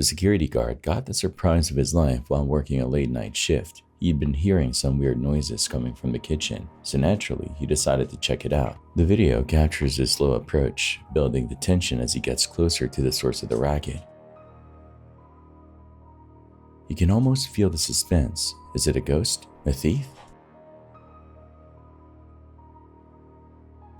The security guard got the surprise of his life while working a late night shift. He'd been hearing some weird noises coming from the kitchen, so naturally he decided to check it out. The video captures his slow approach, building the tension as he gets closer to the source of the racket. You can almost feel the suspense. Is it a ghost? A thief?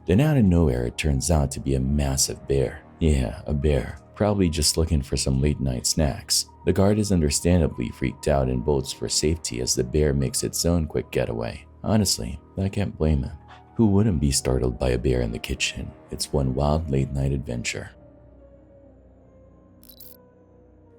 Then out of nowhere it turns out to be a massive bear. Yeah, a bear, probably just looking for some late night snacks. The guard is understandably freaked out and bolts for safety as the bear makes its own quick getaway. Honestly, I can't blame him. Who wouldn't be startled by a bear in the kitchen? It's one wild late night adventure.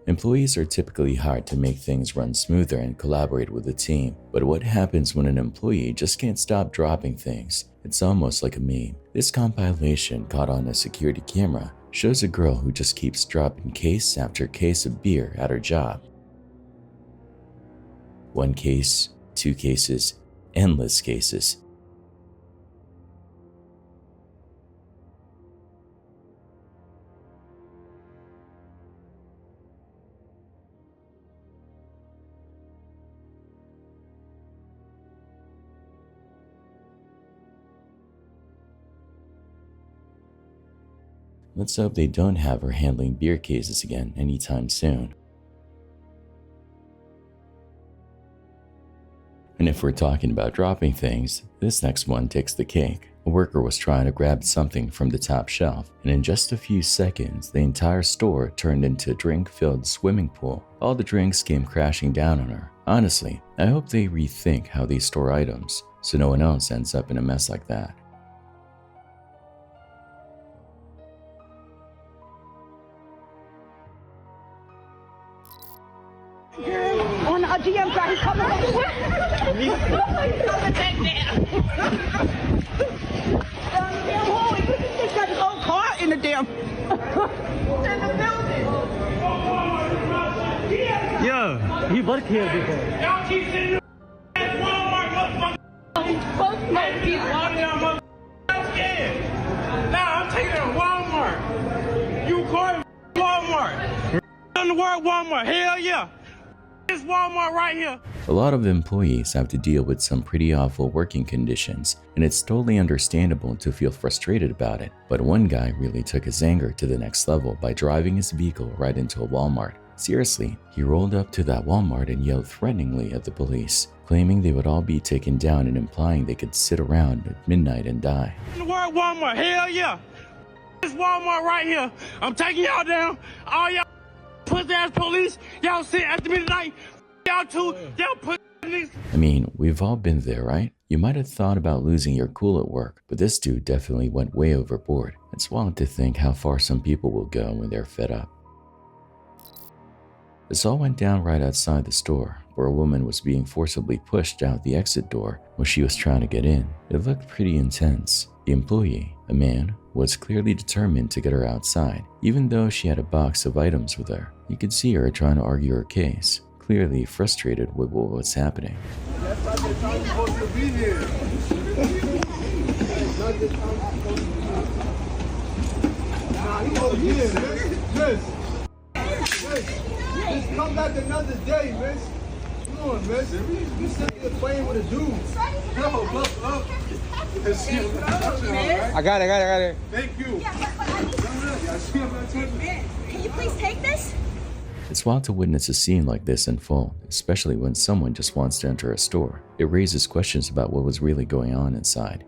Employees are typically hired to make things run smoother and collaborate with the team, but what happens when an employee just can't stop dropping things? It's almost like a meme. This compilation, caught on a security camera, shows a girl who just keeps dropping case after case of beer at her job. One case, two cases, endless cases. Let's hope they don't have her handling beer cases again anytime soon. And if we're talking about dropping things, this next one takes the cake. A worker was trying to grab something from the top shelf, and in just a few seconds, the entire store turned into a drink-filled swimming pool. All the drinks came crashing down on her. Honestly, I hope they rethink how they store items, so no one else ends up in a mess like that. On the GM side, he's coming back. He's coming back there. Damn hole, he's got his own car in the damn. In the building. Yeah, he worked here before. Y'all keep sitting at Walmart, motherfucker. He's walking down, motherfucker. I'm scared. Nah, I'm taking it to Walmart. You call Walmart. On the word Walmart, hell yeah. It's Walmart right here. A lot of employees have to deal with some pretty awful working conditions, and it's totally understandable to feel frustrated about it. But one guy really took his anger to the next level by driving his vehicle right into a Walmart. Seriously, he rolled up to that Walmart and yelled threateningly at the police, claiming they would all be taken down and implying they could sit around at midnight and die. The word Walmart, hell yeah. It's Walmart right here. I'm taking y'all down. All y'all pussy ass police, y'all sit at the midnight. Y'all too, y'all put niggas. I mean, we've all been there, right? You might have thought about losing your cool at work, but this dude definitely went way overboard. It's wild to think how far some people will go when they're fed up. This all went down right outside the store, where a woman was being forcibly pushed out the exit door when she was trying to get in. It looked pretty intense. The employee, a man, was clearly determined to get her outside, even though she had a box of items with her. You could see her trying to argue her case, clearly frustrated with what was happening. Come back another day, miss. Come on, miss. You sitting here playing with a dude. No, look up. I got it. Thank you. Can you please take this? It's wild to witness a scene like this unfold, especially when someone just wants to enter a store. It raises questions about what was really going on inside.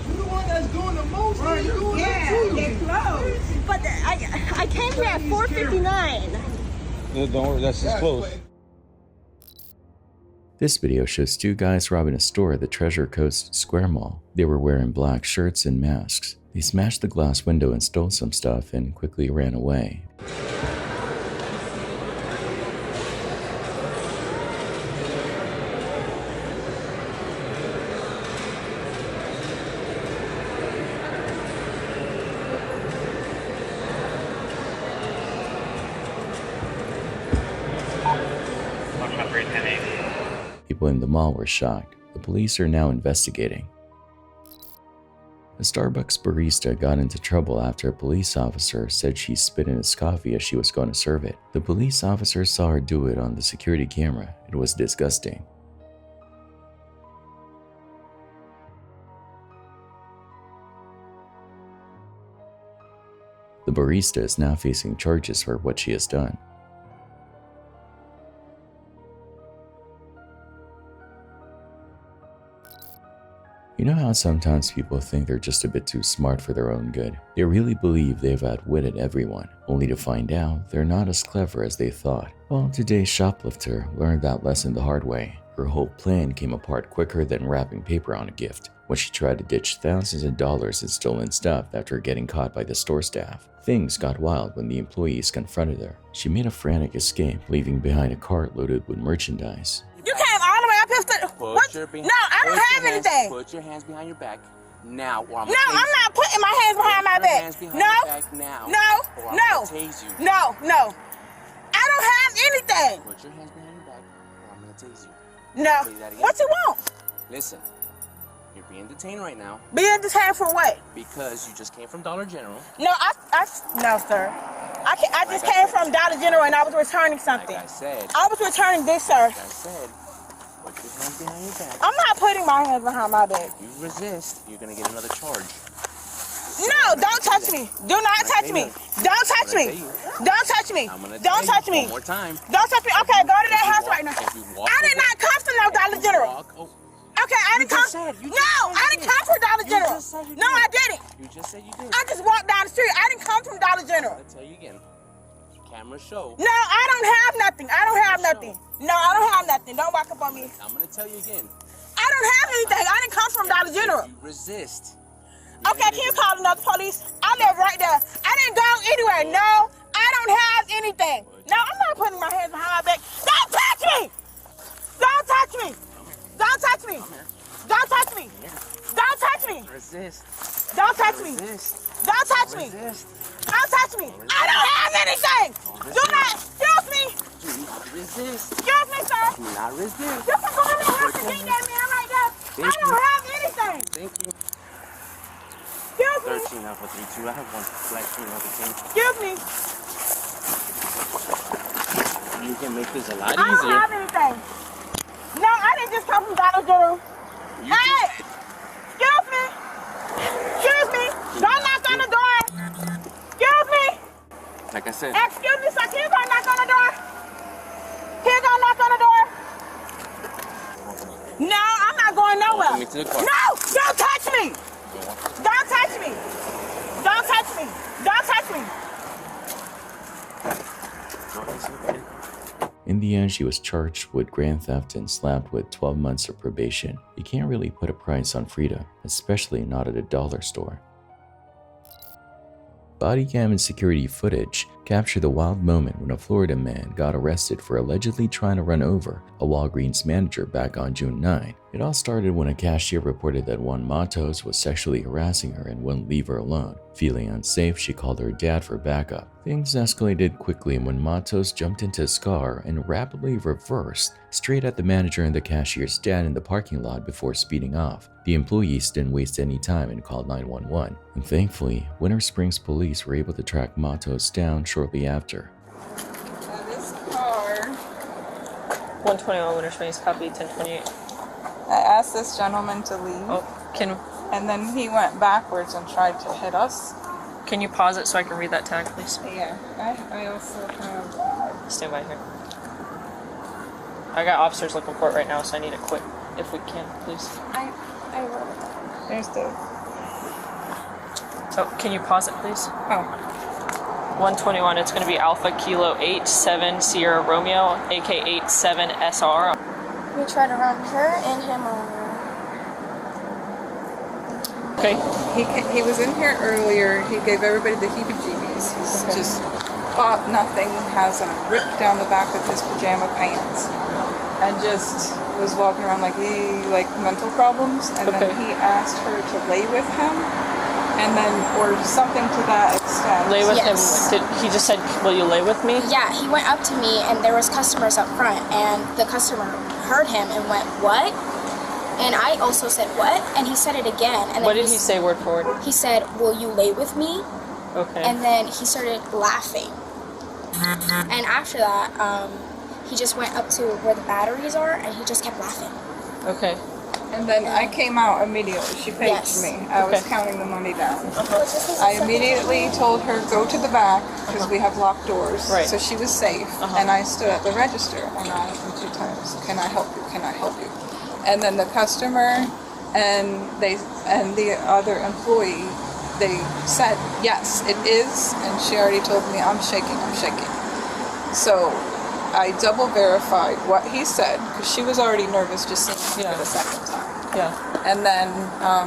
You're the one that's doing the most. Right, you're doing that too. They're closed. But I came here at 4:59. Don't worry, that's just close. This video shows two guys robbing a store at the Treasure Coast Square Mall. They were wearing black shirts and masks. They smashed the glass window and stole some stuff and quickly ran away. People in the mall were shocked. The police are now investigating. A Starbucks barista got into trouble after a police officer said she spit in his coffee as she was going to serve it. The police officer saw her do it on the security camera. It was disgusting. The barista is now facing charges for what she has done. You know how sometimes people think they're just a bit too smart for their own good? They really believe they've outwitted everyone, only to find out they're not as clever as they thought. Well, today's shoplifter learned that lesson the hard way. Her whole plan came apart quicker than wrapping paper on a gift, when she tried to ditch thousands of dollars in stolen stuff after getting caught by the store staff. Things got wild when the employees confronted her. She made a frantic escape, leaving behind a cart loaded with merchandise. You came all the way up here to... What? No, I don't have anything. Put your hands behind your back now, or I'm No, I'm not putting my hands behind my back. now, No. Tase you. No. I don't have anything. Put your hands behind your back, or I'm gonna tase you. No. I'll tell you that again. What you want? Listen, you're being detained right now Being detained for what? because you just came from Dollar General. No, no, sir. I just came from Dollar General and I was returning something. Like I said, I was returning this, sir. put your hands behind your back. I'm not putting my hands behind my back. If you resist, you're gonna get another charge. No, don't touch me. Do not touch me. Don't touch me. Don't touch me. Don't touch me. One more time. Don't touch me. Okay, go to that house right now. I did not come from no Dollar General. Okay, I didn't come. No, I didn't come from Dollar General. No, I didn't. You just said you did. I just walked down the street. I didn't come from Dollar General. I'll tell you again. Camera show. No, I don't have nothing. I don't have nothing. No, I don't have nothing. Don't walk up on me. I'm gonna tell you again. I don't have anything. I didn't come from Dollar General. You resist. Okay, can you call another police? I live right there. I didn't go anywhere. No, I don't have anything. No, I'm not putting my hands behind my back. Don't touch me! Don't touch me! Don't touch me! Don't touch me! Don't touch me! Resist. Don't touch me! Resist. Don't touch me! Resist. Don't touch me! I don't have anything! Do not! Excuse me! Do not resist. Excuse me, sir! Do not resist. You can go in the house and beat that man right there! I don't have anything! Thank you. Excuse me! 13 Alpha 32. I have one black female detained. Excuse me! You can make this a lot I don't easier. have anything. No, I didn't just come from Dollar General. Hey! Excuse me! Excuse me! Don't knock on the door! Excuse me! Like I said. Excuse me, sir. Can you go knock on the door? Can you go knock on the door? No, I'm not going nowhere. Welcome me to the car. No! Don't touch me! Don't touch me! Don't touch me! Don't touch me! In the end, she was charged with grand theft and slapped with 12 months of probation. You can't really put a price on freedom, especially not at a dollar store. Body cam and security footage captured the wild moment when a Florida man got arrested for allegedly trying to run over a Walgreens manager back on June 9. It all started when a cashier reported that Juan Matos was sexually harassing her and wouldn't leave her alone. Feeling unsafe, she called her dad for backup. Things escalated quickly when Matos jumped into his car and rapidly reversed straight at the manager and the cashier's dad in the parking lot before speeding off. The employees didn't waste any time and called 911. And thankfully, Winter Springs police were able to track Matos down shortly after. This car. 121 Winter Springs, copy 1028. I asked this gentleman to leave, and then he went backwards and tried to hit us. Can you pause it so I can read that tag, please? Yeah, I also have. Stand by here. I got officers looking for it right now, so I need it quick, if we can, please. I wrote it. There's the. Oh, can you pause it, please? Oh. 121, it's going to be Alpha Kilo 87 Sierra Romeo, AK87 SR. We tried to run her and him over. Okay. He was in here earlier. He gave everybody the heebie-jeebies. He's just bought nothing, has a rip down the back of his pajama pants, and just was walking around like he mental problems. And then he asked her to lay with him, and then or something to that extent. Lay with Yes. him. He just said, "Will you lay with me?" Yeah, he went up to me and there was customers up front and the customer heard him and went, "What?" And I also said, what? And he said it again. And then What did he say word for word? He said, will you lay with me? Okay. And then he started laughing. And after that, he just went up to where the batteries are and he just kept laughing. Okay. And then I came out immediately. She paged me. I was counting the money down. I immediately told her, go to the back, because we have locked doors. Right. So she was safe. And I stood at the register and I asked them 2 times, can I help you? Can I help you? And then the customer and the other employee, they said, yes, it is. And she already told me, I'm shaking. So I double verified what he said, because she was already nervous just seeing him for the second time. Yeah. And then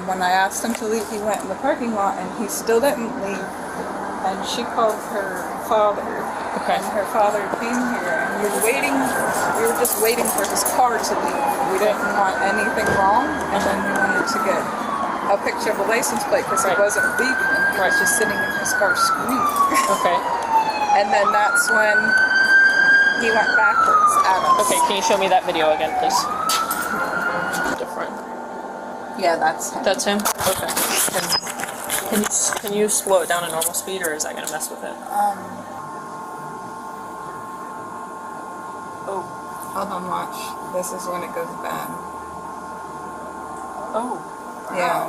when I asked him to leave, he went in the parking lot and he still didn't leave. And she called her father. Okay. And her father came here and we were just waiting for his car to leave. We didn't want anything wrong, and then we wanted to get a picture of a license plate because he wasn't leaving and he was just sitting in his car screaming. Okay. And then that's when he went backwards at us. Okay, can you show me that video again, please? Different. Yeah, that's him. That's him? Okay. Can you slow it down to normal speed, or is that gonna mess with it? Oh, hold on, watch. This is when it goes bad. Oh. Yeah.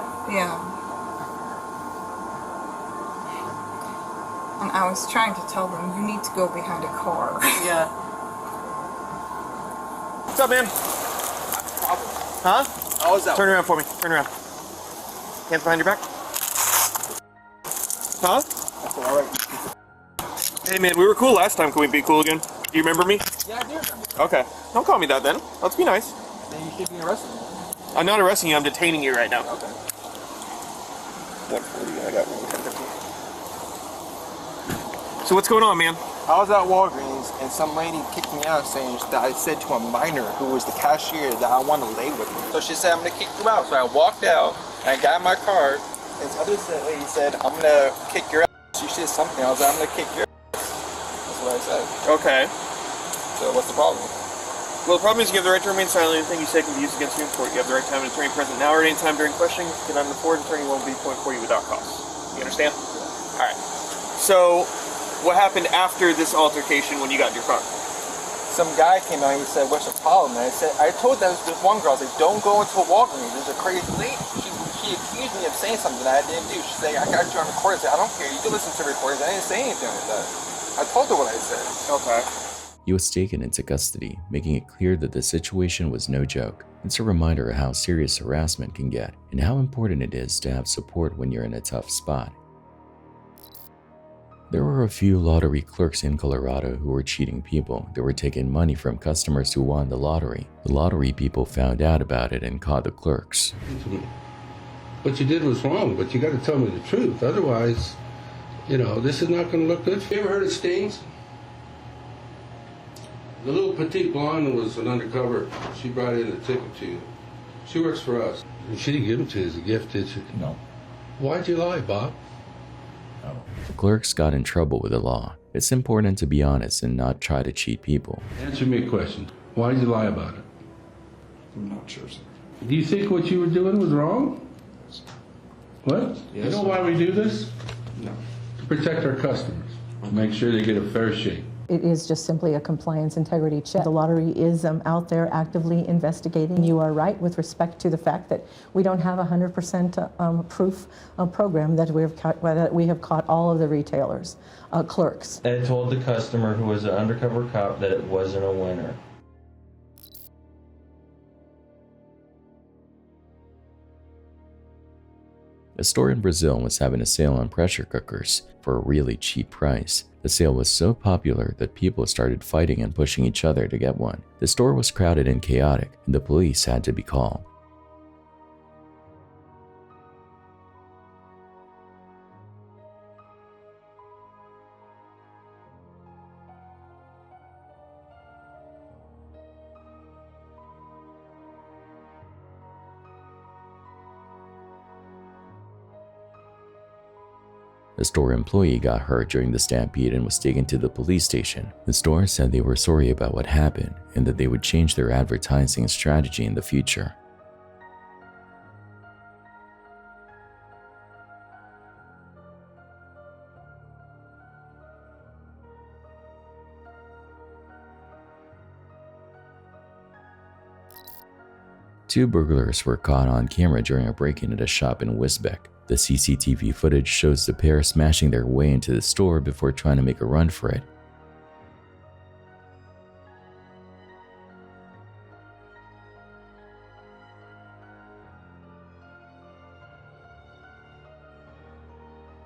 And I was trying to tell them, you need to go behind a car. Yeah. What's up, man? Huh? How was that? Turn around for me. Turn around. Hands behind your back. Huh? All right. Hey, man, we were cool last time. Can we be cool again? Do you remember me? Yeah, I do remember. Okay. Don't call me that then. Let's be nice. Then you should be arrested. I'm not arresting you. I'm detaining you right now. Okay. 140. I got 110. So what's going on, man? I was at Walgreens and some lady kicked me out saying that I said to a minor who was the cashier that I want to lay with me. So she said, I'm going to kick you out. So I walked out and I got in my car. And this other lady said, I'm going to kick your ass. She said something. I was like, I'm going to kick your ass. That's what I said. Okay. So what's the problem? Well, the problem is you have the right to remain silent. Anything you say can be used against you in court. You have the right to have an attorney present now or any time during questioning. If you cannot afford an attorney, will be appointed for you without cost. You understand? All right. So, what happened after this altercation when you got in your car? Some guy came out and he said, what's the problem? And I told this one girl, I said, don't go into Walgreens. There's a crazy lady. She accused me of saying something that I didn't do. She said, I got you on recording. I said, I don't care. You can listen to recordings. I didn't say anything like that. I told her what I said. Okay. He was taken into custody, making it clear that the situation was no joke. It's a reminder of how serious harassment can get and how important it is to have support when you're in a tough spot. There were a few lottery clerks in Colorado who were cheating people. They were taking money from customers who won the lottery. The lottery people found out about it and caught the clerks. What you did was wrong, but you got to tell me the truth. Otherwise, this is not going to look good. You ever heard of stings? The little petite blonde was an undercover. She brought in a ticket to you. She works for us. She didn't give them to you as a gift, did she? No. Why'd you lie, Bob? The clerks got in trouble with the law. It's important to be honest and not try to cheat people. Answer me a question. Why did you lie about it? I'm not sure, sir. Do you think what you were doing was wrong? What? Yes, you know sir. why we do this? No. To protect our customers. Make sure they get a fair shake. It is just simply a compliance integrity check. The lottery is out there actively investigating. You are right with respect to the fact that we don't have 100% proof program that we have caught all of the retailers, clerks. I told the customer, who was an undercover cop, that it wasn't a winner. A store in Brazil was having a sale on pressure cookers for a really cheap price. The sale was so popular that people started fighting and pushing each other to get one. The store was crowded and chaotic, and the police had to be called. A store employee got hurt during the stampede and was taken to the police station. The store said they were sorry about what happened and that they would change their advertising strategy in the future. 2 burglars were caught on camera during a break-in at a shop in Wisbech. The CCTV footage shows the pair smashing their way into the store before trying to make a run for it.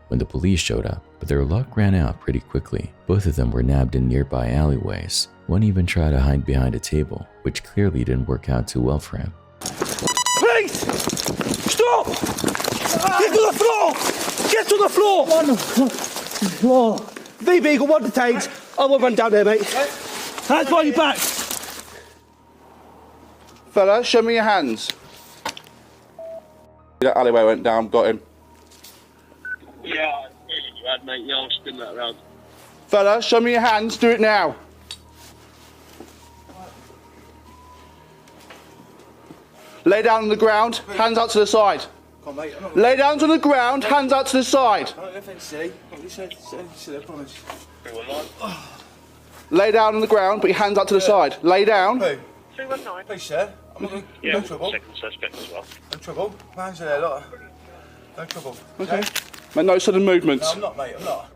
When the police showed up, but their luck ran out pretty quickly. Both of them were nabbed in nearby alleyways. One even tried to hide behind a table, which clearly didn't work out too well for him. Please! Stop! Get to the floor! Get to the floor! On the floor. V-Beagle, one detained. I will run down there, mate. Hands behind your back. Fella, show me your hands. That alleyway went down, got him. Yeah, mate. Yeah, I'll spin that around. Fella, show me your hands. Do it now. Lay down on the ground. Hands out to the side. Come on, mate. Lay down on the ground. Hands out to the side. I don't know if it's silly. Silly, I promise. Lay down on the ground, but your hands out to the side. Lay down. Who? 219. Please, sir. I'm not no trouble. Second suspect as well. No trouble. My hands are there, lot. No trouble. Okay. Make no sudden movements. No, I'm not, mate. I'm not.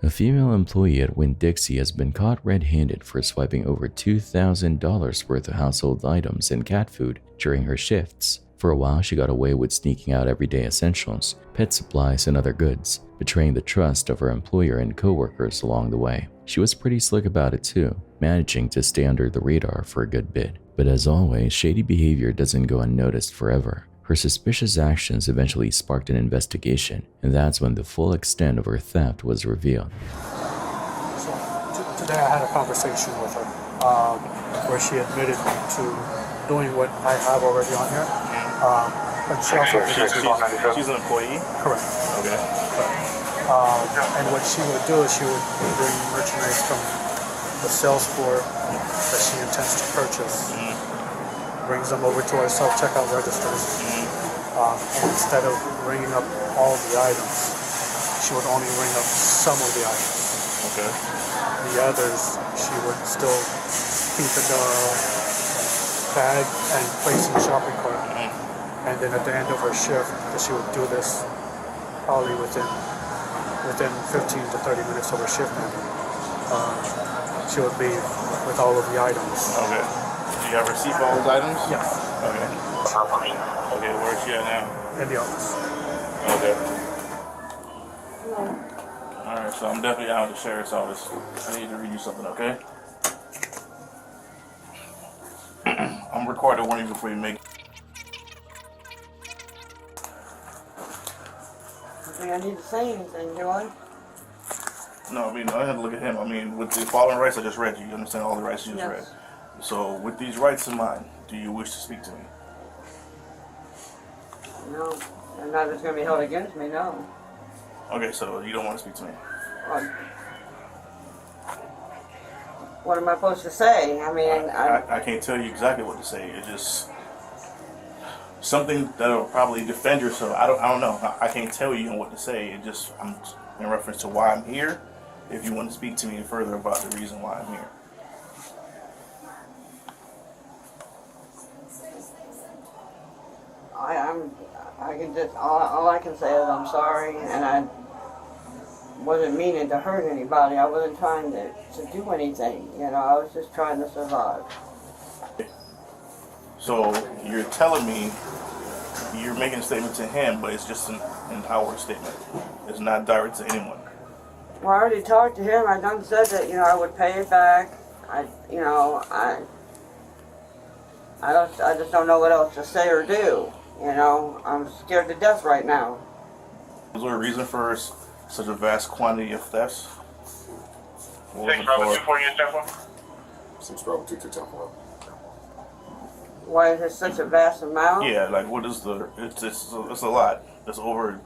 A female employee at Winn-Dixie has been caught red-handed for swiping over $2,000 worth of household items and cat food during her shifts. For a while, she got away with sneaking out everyday essentials, pet supplies, and other goods, betraying the trust of her employer and co-workers along the way. She was pretty slick about it too, managing to stay under the radar for a good bit. But as always, shady behavior doesn't go unnoticed forever. Her suspicious actions eventually sparked an investigation, and that's when the full extent of her theft was revealed. So today I had a conversation with her where she admitted to doing what I have already on here. But she also she's an employee? Correct. Okay. And what she would do is she would bring merchandise from the sales floor that she intends to purchase. Brings them over to our self-checkout registers. And instead of ringing up all the items, she would only ring up some of the items. Okay. The others, she would still keep in the bag and place in the shopping cart. And then at the end of her shift, she would do this probably within 15 to 30 minutes of her shift ending. She would be with all of the items. Okay. Do you have a receipt for all those items? Yes. Okay. Okay, where's she at now? In the office. Okay. Alright, so I'm definitely out of the sheriff's office. I need to read you something, okay? I'm recording warning before you make. I think I need to say anything, do I? No, I mean, I had to look at him. I mean, with the following rights I just read you understand all the rights you just read. So, with these rights in mind, do you wish to speak to me? No, and not it's going to be held against me, no. Okay, so you don't want to speak to me? What am I supposed to say? I mean, I can't tell you exactly what to say. It's just something that'll probably defend yourself. I don't know. I can't tell you what to say. It just, I'm in reference to why I'm here. If you want to speak to me further about the reason why I'm here. I can just, all I can say is I'm sorry, and I wasn't meaning to hurt anybody. I wasn't trying to do anything, you know, I was just trying to survive. So you're telling me you're making a statement to him, but it's just an our statement. It's not direct to anyone. Well, I already talked to him. I done said that, you know, I would pay it back. I just don't know what else to say or do. You know, I'm scared to death right now. Is there a reason for such a vast quantity of thefts? 6 Bravo 248 Temple. 6 Bravo 22 Temple. Why is it such a vast amount? Yeah, like what is the? It's a lot. It's over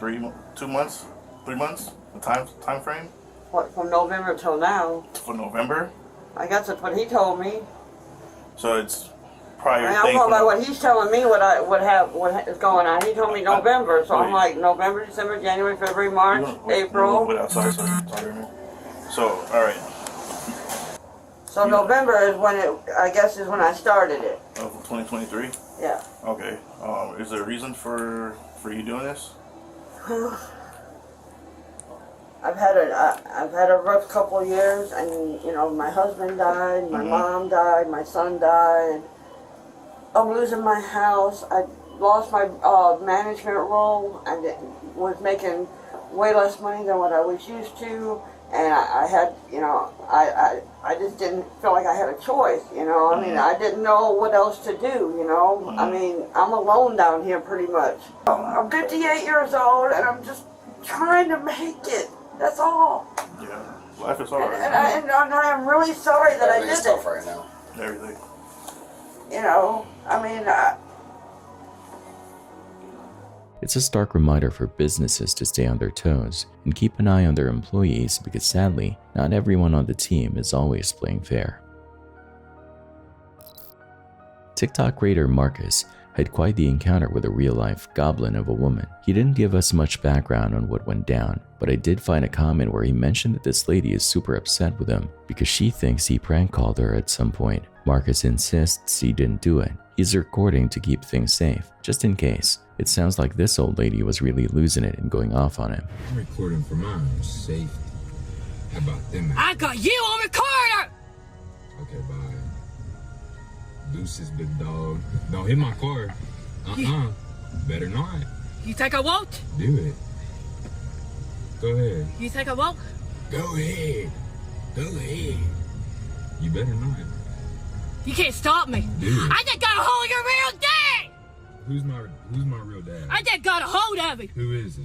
3 months, 3 months. The time frame. What, from November till now? For November. I guess that's what he told me. So it's prior. I mean, I'm going by what he's telling me. What is going on? He told me November, so I'm like November, December, January, February, March, April. Sorry. So all right. So November is when I guess is when I started it. Of 2023? Yeah. Okay. Is there a reason for you doing this? I've had a rough couple of years, and you know, my husband died, my mom died, my son died. I'm losing my house. I lost my management role and was making way less money than what I was used to, and I had, you know, I just didn't feel like I had a choice, you know. I mean, I didn't know what else to do, you know. I mean, I'm alone down here pretty much. I'm 58 years old, and I'm just trying to make it. That's all. Yeah, life is hard. And I am really sorry that I did Everything's tough right now. Everything. You know, I mean, It's a stark reminder for businesses to stay on their toes and keep an eye on their employees because sadly, not everyone on the team is always playing fair. TikTok creator Marcus had quite the encounter with a real-life goblin of a woman. He didn't give us much background on what went down, but I did find a comment where he mentioned that this lady is super upset with him because she thinks he prank called her at some point. Marcus insists he didn't do it. He's recording to keep things safe, just in case. It sounds like this old lady was really losing it and going off on him. I'm recording for my own safety. How about them? I got you on recorder! Okay, bye. Deuces, big dog. Don't hit my car. Better not. You think I won't? Do it. Go ahead. You think I won't? Go ahead. Go ahead. You better not. You can't stop me. Do it. I just got a hold of your real dad! Who's my real dad? I just got a hold of him. Who is it?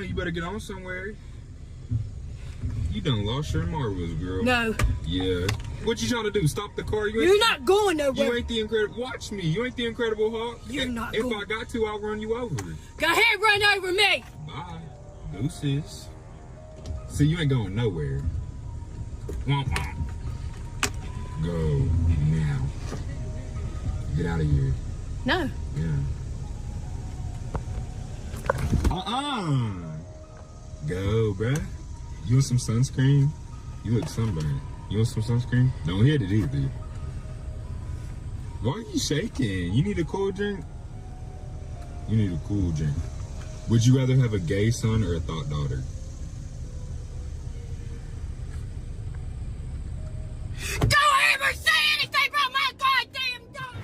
You better get on somewhere. You done lost your marbles, girl. No. Yeah. What you trying to do? Stop the car? You're not going nowhere. You ain't the Incredible. Watch me. You ain't the Incredible Hulk. You're not If going. I got to, I'll run you over. Go ahead, run over me. Bye. Deuces. See, you ain't going nowhere. Womp womp. Go now. Get out of here. No. Yeah. Go, bruh. You want some sunscreen? You look sunburned. You want some sunscreen? Don't hit it either. Why are you shaking? You need a cool drink? You need a cool drink. Would you rather have a gay son or a thought daughter? Don't ever say anything about my goddamn daughter!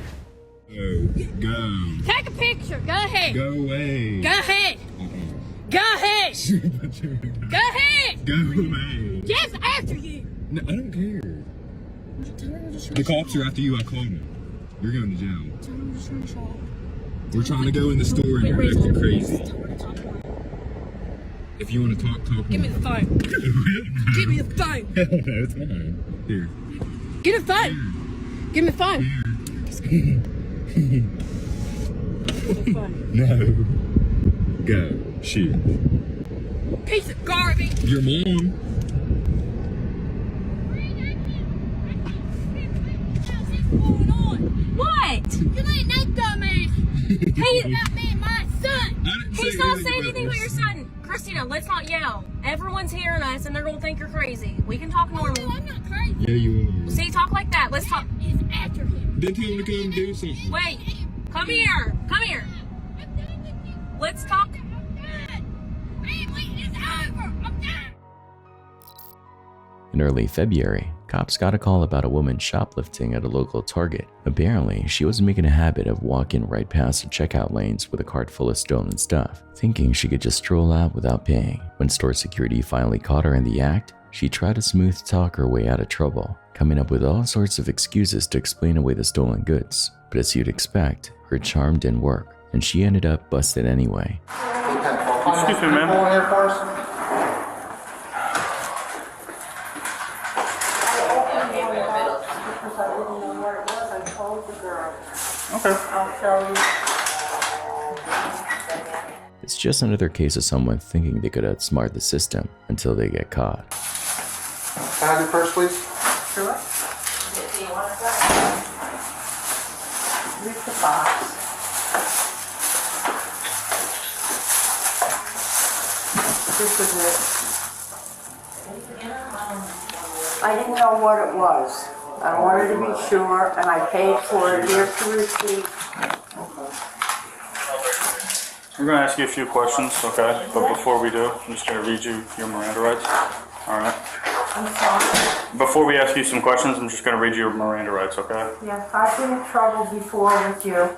Go. Take a picture. Go ahead. Go away. Go ahead. Go ahead. Go ahead. Go away. Yes, after you. No, I don't care. The cops are after you. I called them. You're going to jail. We're trying to go in the store and you're acting crazy. If you want to talk. Give me the phone. Give me the phone. No, it's fine. Here. Give me the phone. Give me the phone. No. Go. Shoot. Piece of garbage. Your mom. What? You ain't that dumbass. Hey, about me and my son. He's not saying anything about your son. Christina, let's not yell. Everyone's hearing us and they're gonna think you're crazy. We can talk normal. No, I'm not crazy. Yeah, you are. See, talk like that. Let's talk. It's after him. Then tell him to come do something. Wait. Come here. Come here. Let's talk. In early February, cops got a call about a woman shoplifting at a local Target. Apparently, she was making a habit of walking right past the checkout lanes with a cart full of stolen stuff, thinking she could just stroll out without paying. When store security finally caught her in the act, she tried to smooth talk her way out of trouble, coming up with all sorts of excuses to explain away the stolen goods. But as you'd expect, her charm didn't work, and she ended up busted anyway. Excuse me, ma'am. Okay. I'll show you. It's just another case of someone thinking they could outsmart the system until they get caught. Can I have your purse, please? Sure. Reach the box. This is it. I didn't know what it was. I wanted to be sure, and I paid for it. Here's the receipt. We're going to ask you a few questions, okay? But before we do, I'm just going to read you your Miranda rights. All right? I'm sorry. Before we ask you some questions, I'm just going to read you your Miranda rights, okay? Yes, I've been in trouble before with you.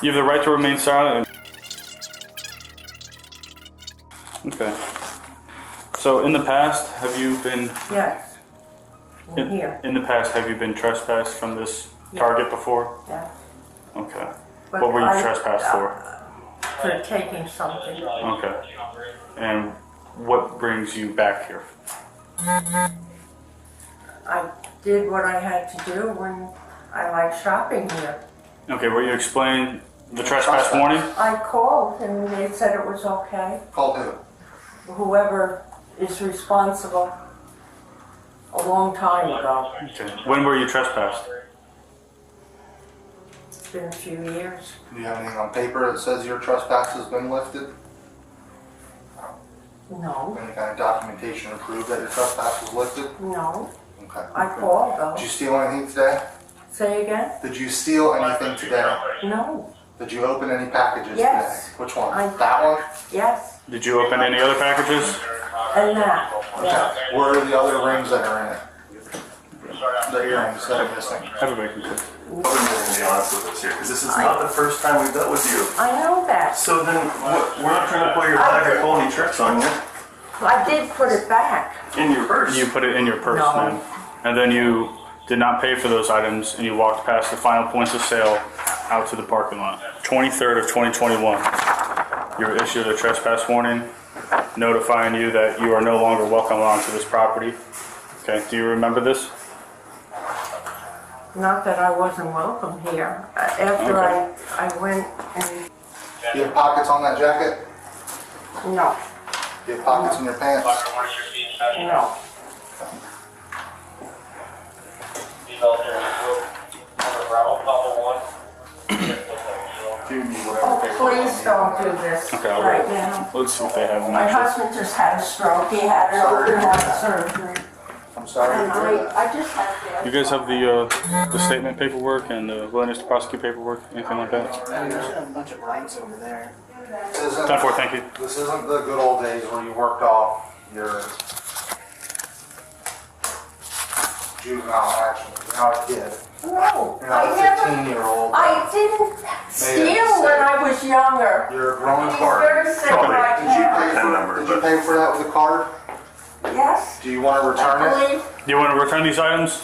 You have the right to remain silent. Okay. So in the past, have you been... Yes. In the past, have you been trespassed from this Target before? Yes. Okay. But What were you trespassed for? For taking something. Okay. And what brings you back here? I did what I had to do when I like shopping here. Okay, will you explain the trespass warning? I called and they said it was okay. Called who? Whoever is responsible a long time ago. Okay. When were you trespassed? It's been a few years. Do you have anything on paper that says your trespass has been lifted? No. Any kind of documentation to prove that your trespass was lifted? No. Okay. I called though. Did you steal anything today? Say again? Did you steal anything today? No. Did you open any packages Yes. today? Which one? That one? Yes. Did you open any other packages? And that. Yes. Okay. Where are the other rings that are in it? The earrings that are missing. Everybody can see. We're going to be honest with us here, because this is not the first time we've dealt with you. I know that. So then, we're not trying to pull your bag or pull any tricks on you. I did put it back. In your purse? You put it in your purse, No. ma'am. And then you did not pay for those items, and you walked past the final points of sale out to the parking lot. 23rd of 2021, you were issued a trespass warning notifying you that you are no longer welcome onto this property. Okay, do you remember this? Not that I wasn't welcome here. After I went and... Do you have pockets on that jacket? No. Do you have pockets in your pants? No. Oh, please don't do this Okay, I'll right wait. now. Let's see if they have My any. husband just had a stroke. He had an open heart surgery. I'm sorry And to hear that. I just had to... You guys have the statement paperwork and the willingness to prosecute paperwork, anything like that? There's a bunch of blanks over there. 10-4, thank you. This isn't the good old days where you worked off your juvenile action. You're not a kid. No, You're not a 15-year-old. I didn't steal when I was younger. You're a grown He's card. very sick right now. Did you pay for that with a card? Yes. Do you want to return it? Do you want to return these items?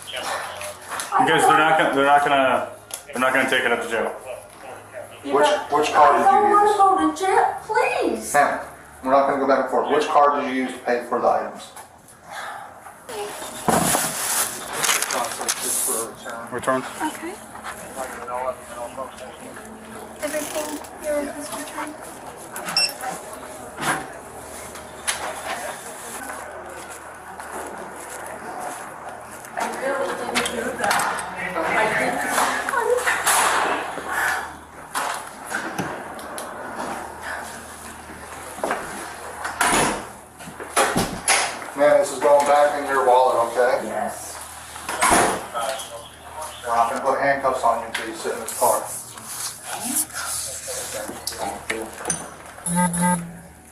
Because they're not gonna take it up to jail. Which card did I don't you use? want to go to jail, please. Sam, we're not going to go back and forth. Which card did you use to pay for the items? Return. Okay. Everything here is returned. I really didn't do that. I didn't. Man, this is going back in your wallet, okay? Yes. We're not going to put handcuffs on you until you sit in this car.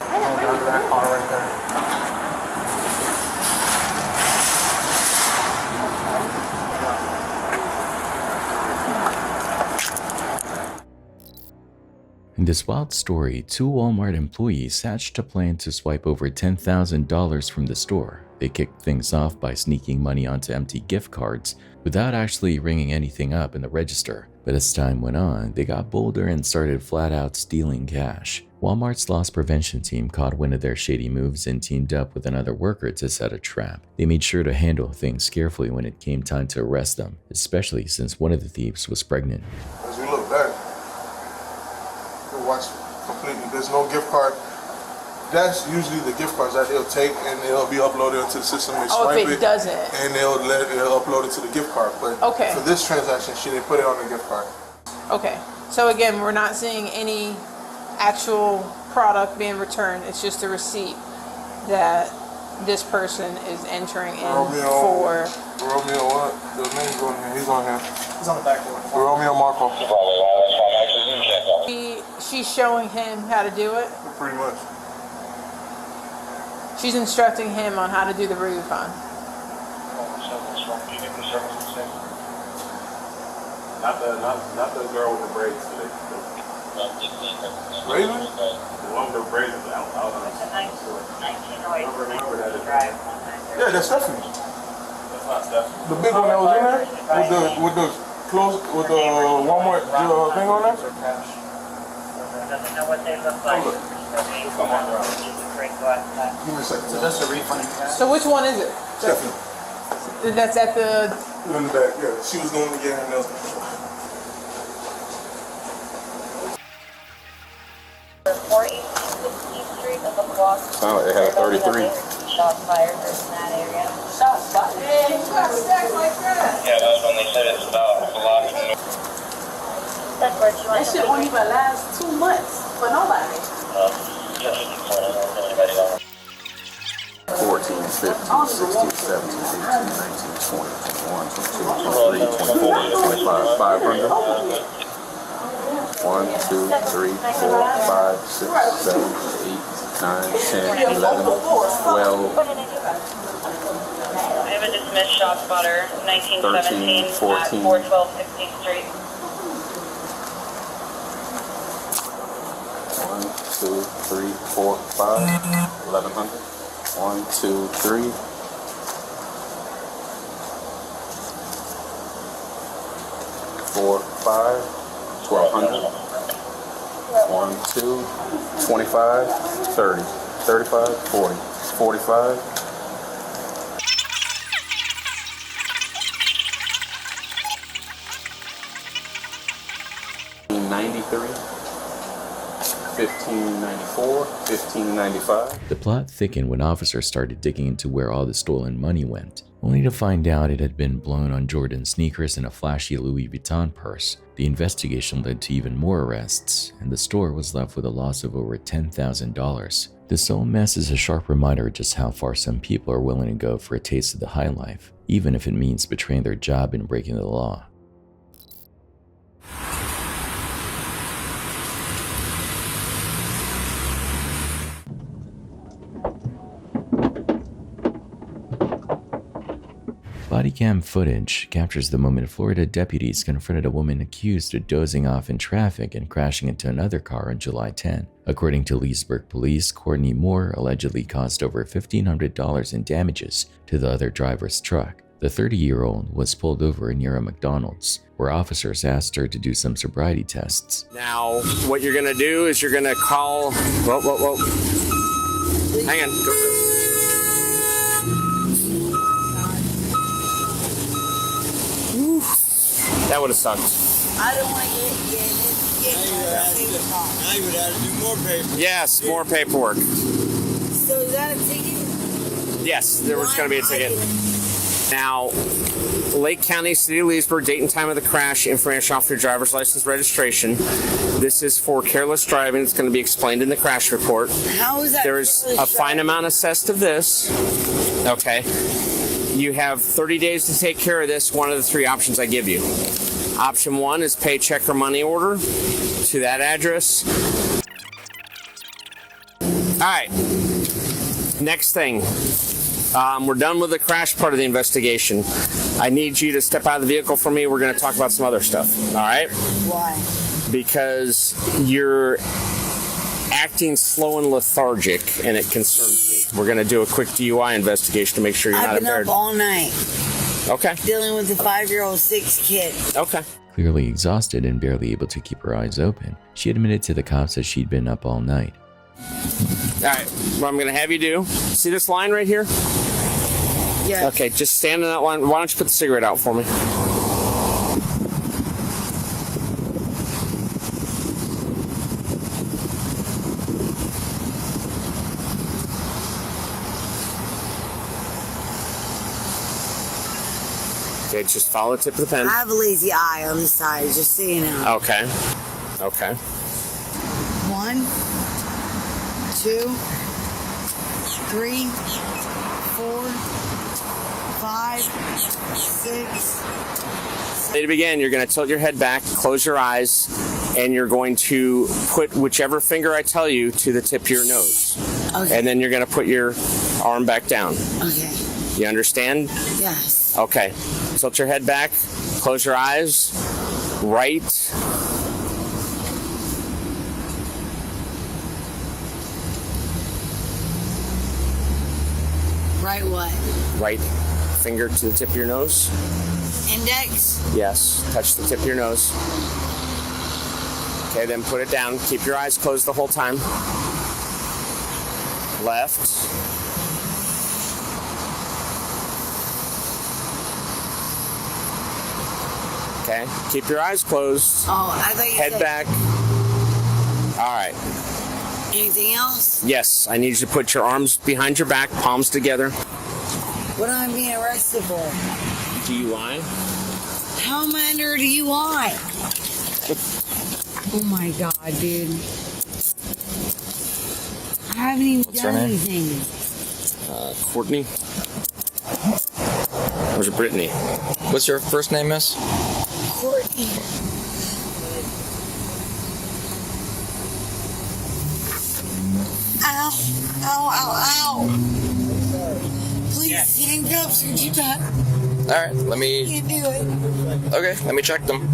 Hold on to that car right there. In this wild story, two Walmart employees hatched a plan to swipe over $10,000 from the store. They kicked things off by sneaking money onto empty gift cards without actually ringing anything up in the register. But as time went on, they got bolder and started flat out stealing cash. Walmart's loss prevention team caught wind of their shady moves and teamed up with another worker to set a trap. They made sure to handle things carefully when it came time to arrest them, especially since one of the thieves was pregnant. As we look back, you'll watch completely. There's no gift card. That's usually the gift cards that they'll take and they'll be uploaded into the system. They Oh, swipe if it doesn't. and they'll upload it to the gift card. But Okay. for this transaction, she didn't put it on the gift card. Okay. So again, we're not seeing any actual product being returned. It's just a receipt that this person is entering in Romeo. for. Romeo, what? The name's on here. He's on here. He's on the back door. Romeo Marco. She's showing him how to do it. Pretty much. She's instructing him on how to do the refund. Not the girl with the braids today. Raven? The one with the braids out on the store. Yeah, that's Stephanie. That's not Stephanie. The big one that was in there with the close with the Walmart thing on there. Doesn't know what they look like. Give me a second. So that's a refund. So which one is it? Stephanie. That's at the. In the back, yeah. She was going to get her nails. Sound like they had a 33. Shots fired in that area. Shots fired. Hey, you got stacks like that. Yeah, that's when they said it's about blocking. That shit won't even last 2 months for nobody. 14, 15, 16, 17, 18, 19, 20, 21, 22, 23, 24, 25, 500. 1, 2, 3, 4, 5, 6, 7, 8, 9, 10, 11, 12. I have a dismissed shot spotter, 1917 13, 14. at 412 16th Street. 1, 2, 3, 4, 5, 1100. 1, 2, 3. 4, 5, 1200. 1, 2, 25, 30, 35, 40, 45. 93, 1594, 1595. The plot thickened when officers started digging into where all the stolen money went, only to find out it had been blown on Jordan sneakers and a flashy Louis Vuitton purse. The investigation led to even more arrests, and the store was left with a loss of over $10,000. This whole mess is a sharp reminder of just how far some people are willing to go for a taste of the high life, even if it means betraying their job and breaking the law. Bodycam footage captures the moment Florida deputies confronted a woman accused of dozing off in traffic and crashing into another car on July 10. According to Leesburg police, Courtney Moore allegedly caused over $1,500 in damages to the other driver's truck. The 30-year-old was pulled over near a McDonald's, where officers asked her to do some sobriety tests. Now, what you're gonna do is you're gonna call... Whoa. Hang on, go. That would have sucked. I don't want to get Now you would have to do more paperwork. Yes, more paperwork. So is that a ticket? Yes, there was going to be a ticket. Now, Lake County, City of Leesburg, date and time of the crash, information off your driver's license registration. This is for careless driving. It's going to be explained in the crash report. How is that? There is a fine amount assessed of this. Okay. You have 30 days to take care of this, one of the 3 options I give you. Option 1 is pay check or money order to that address. Alright, next thing. We're done with the crash part of the investigation. I need you to step out of the vehicle for me. We're going to talk about some other stuff. Alright? Why? Because you're acting slow and lethargic, and it concerns me. We're going to do a quick DUI investigation to make sure you're not impaired. I've been up all night. Okay. Dealing with a 5-year-old 6 kid. Okay. Clearly exhausted and barely able to keep her eyes open, she admitted to the cops that she'd been up all night. Alright, what I'm going to have you do, see this line right here? Yeah. Okay, just stand in that line. Why don't you put the cigarette out for me? Okay, just follow the tip of the pen. I have a lazy eye on the side, just so you know. Okay. 1, 2, 3, 4, 5, 6. Ready to begin. You're going to tilt your head back, close your eyes, and you're going to put whichever finger I tell you to the tip of your nose. Okay. And then you're going to put your arm back down. Okay. You understand? Yes. Okay. Tilt your head back, close your eyes. Right. Right what? Right finger to the tip of your nose. Index? Yes. Touch the tip of your nose. Okay, then put it down. Keep your eyes closed the whole time. Left. Okay. Keep your eyes closed. Oh, I thought you Head said... back. All right. Anything else? Yes, I need you to put your arms behind your back, palms together. What am I being arrested for? DUI. How am I under DUI? Oh my god, dude. I haven't even done anything. Courtney. Or is it Brittany? What's your first name, miss? Courtney. Ow, ow, ow, ow. Please, handcuffs, could you touch? Alright, let me... Can't do it. Okay, let me check them.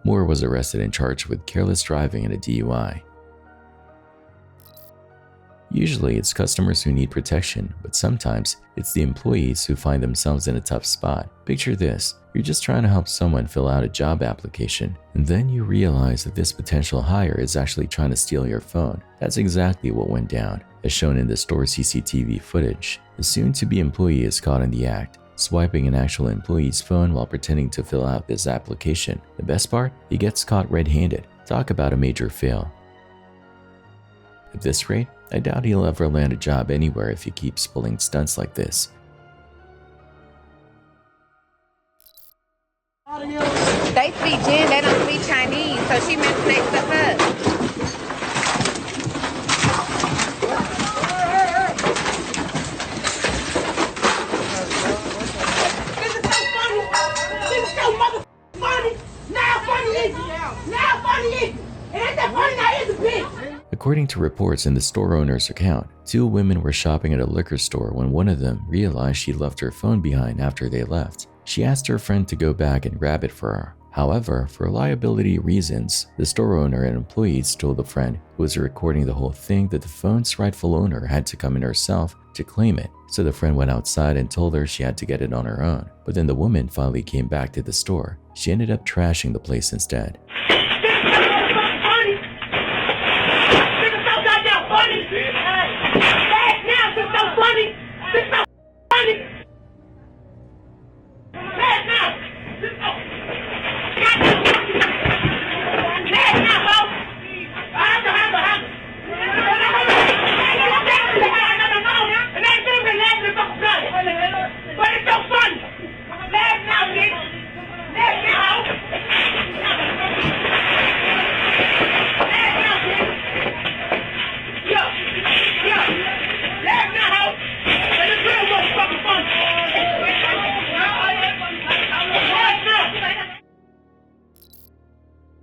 Moore was arrested and charged with careless driving and a DUI. Usually it's customers who need protection, but sometimes it's the employees who find themselves in a tough spot. Picture this, you're just trying to help someone fill out a job application, and then you realize that this potential hire is actually trying to steal your phone. That's exactly what went down, as shown in the store CCTV footage. The soon-to-be employee is caught in the act, swiping an actual employee's phone while pretending to fill out this application. The best part? He gets caught red-handed. Talk about a major fail. At this rate, I doubt he'll ever land a job anywhere if he keeps pulling stunts like this. They speak Jin, they don't speak Chinese, so she messing that stuff up. According to reports in the store owner's account, two women were shopping at a liquor store when one of them realized she left her phone behind after they left. She asked her friend to go back and grab it for her. However, for liability reasons, the store owner and employees told the friend who was recording the whole thing that the phone's rightful owner had to come in herself to claim it. So the friend went outside and told her she had to get it on her own. But then the woman finally came back to the store. She ended up trashing the place instead.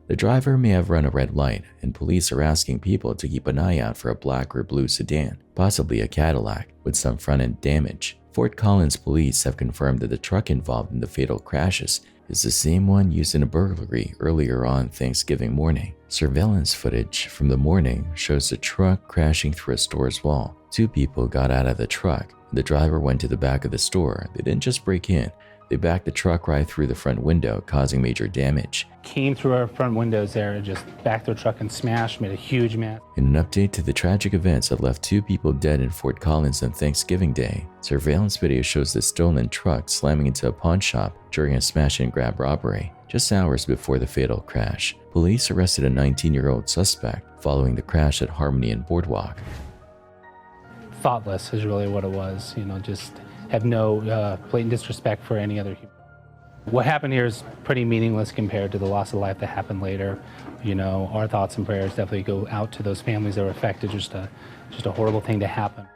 The driver may have run a red light, and police are asking people to keep an eye out for a black or blue sedan, possibly a Cadillac, with some front-end damage. Fort Collins police have confirmed that the truck involved in the fatal crashes is the same one used in a burglary earlier on Thanksgiving morning. Surveillance footage from the morning shows the truck crashing through a store's wall. Two people got out of the truck. The driver went to the back of the store. They didn't just break in. They backed the truck right through the front window, causing major damage. Came through our front windows there and just backed their truck and smashed, made a huge mess. In an update to the tragic events that left two people dead in Fort Collins on Thanksgiving Day, surveillance video shows the stolen truck slamming into a pawn shop during a smash-and-grab robbery. Just hours before the fatal crash, police arrested a 19-year-old suspect following the crash at Harmony and Boardwalk. Thoughtless is really what it was, you know, just have no blatant disrespect for any other human. What happened here is pretty meaningless compared to the loss of life that happened later. You know, our thoughts and prayers definitely go out to those families that were affected. Just a horrible thing to happen.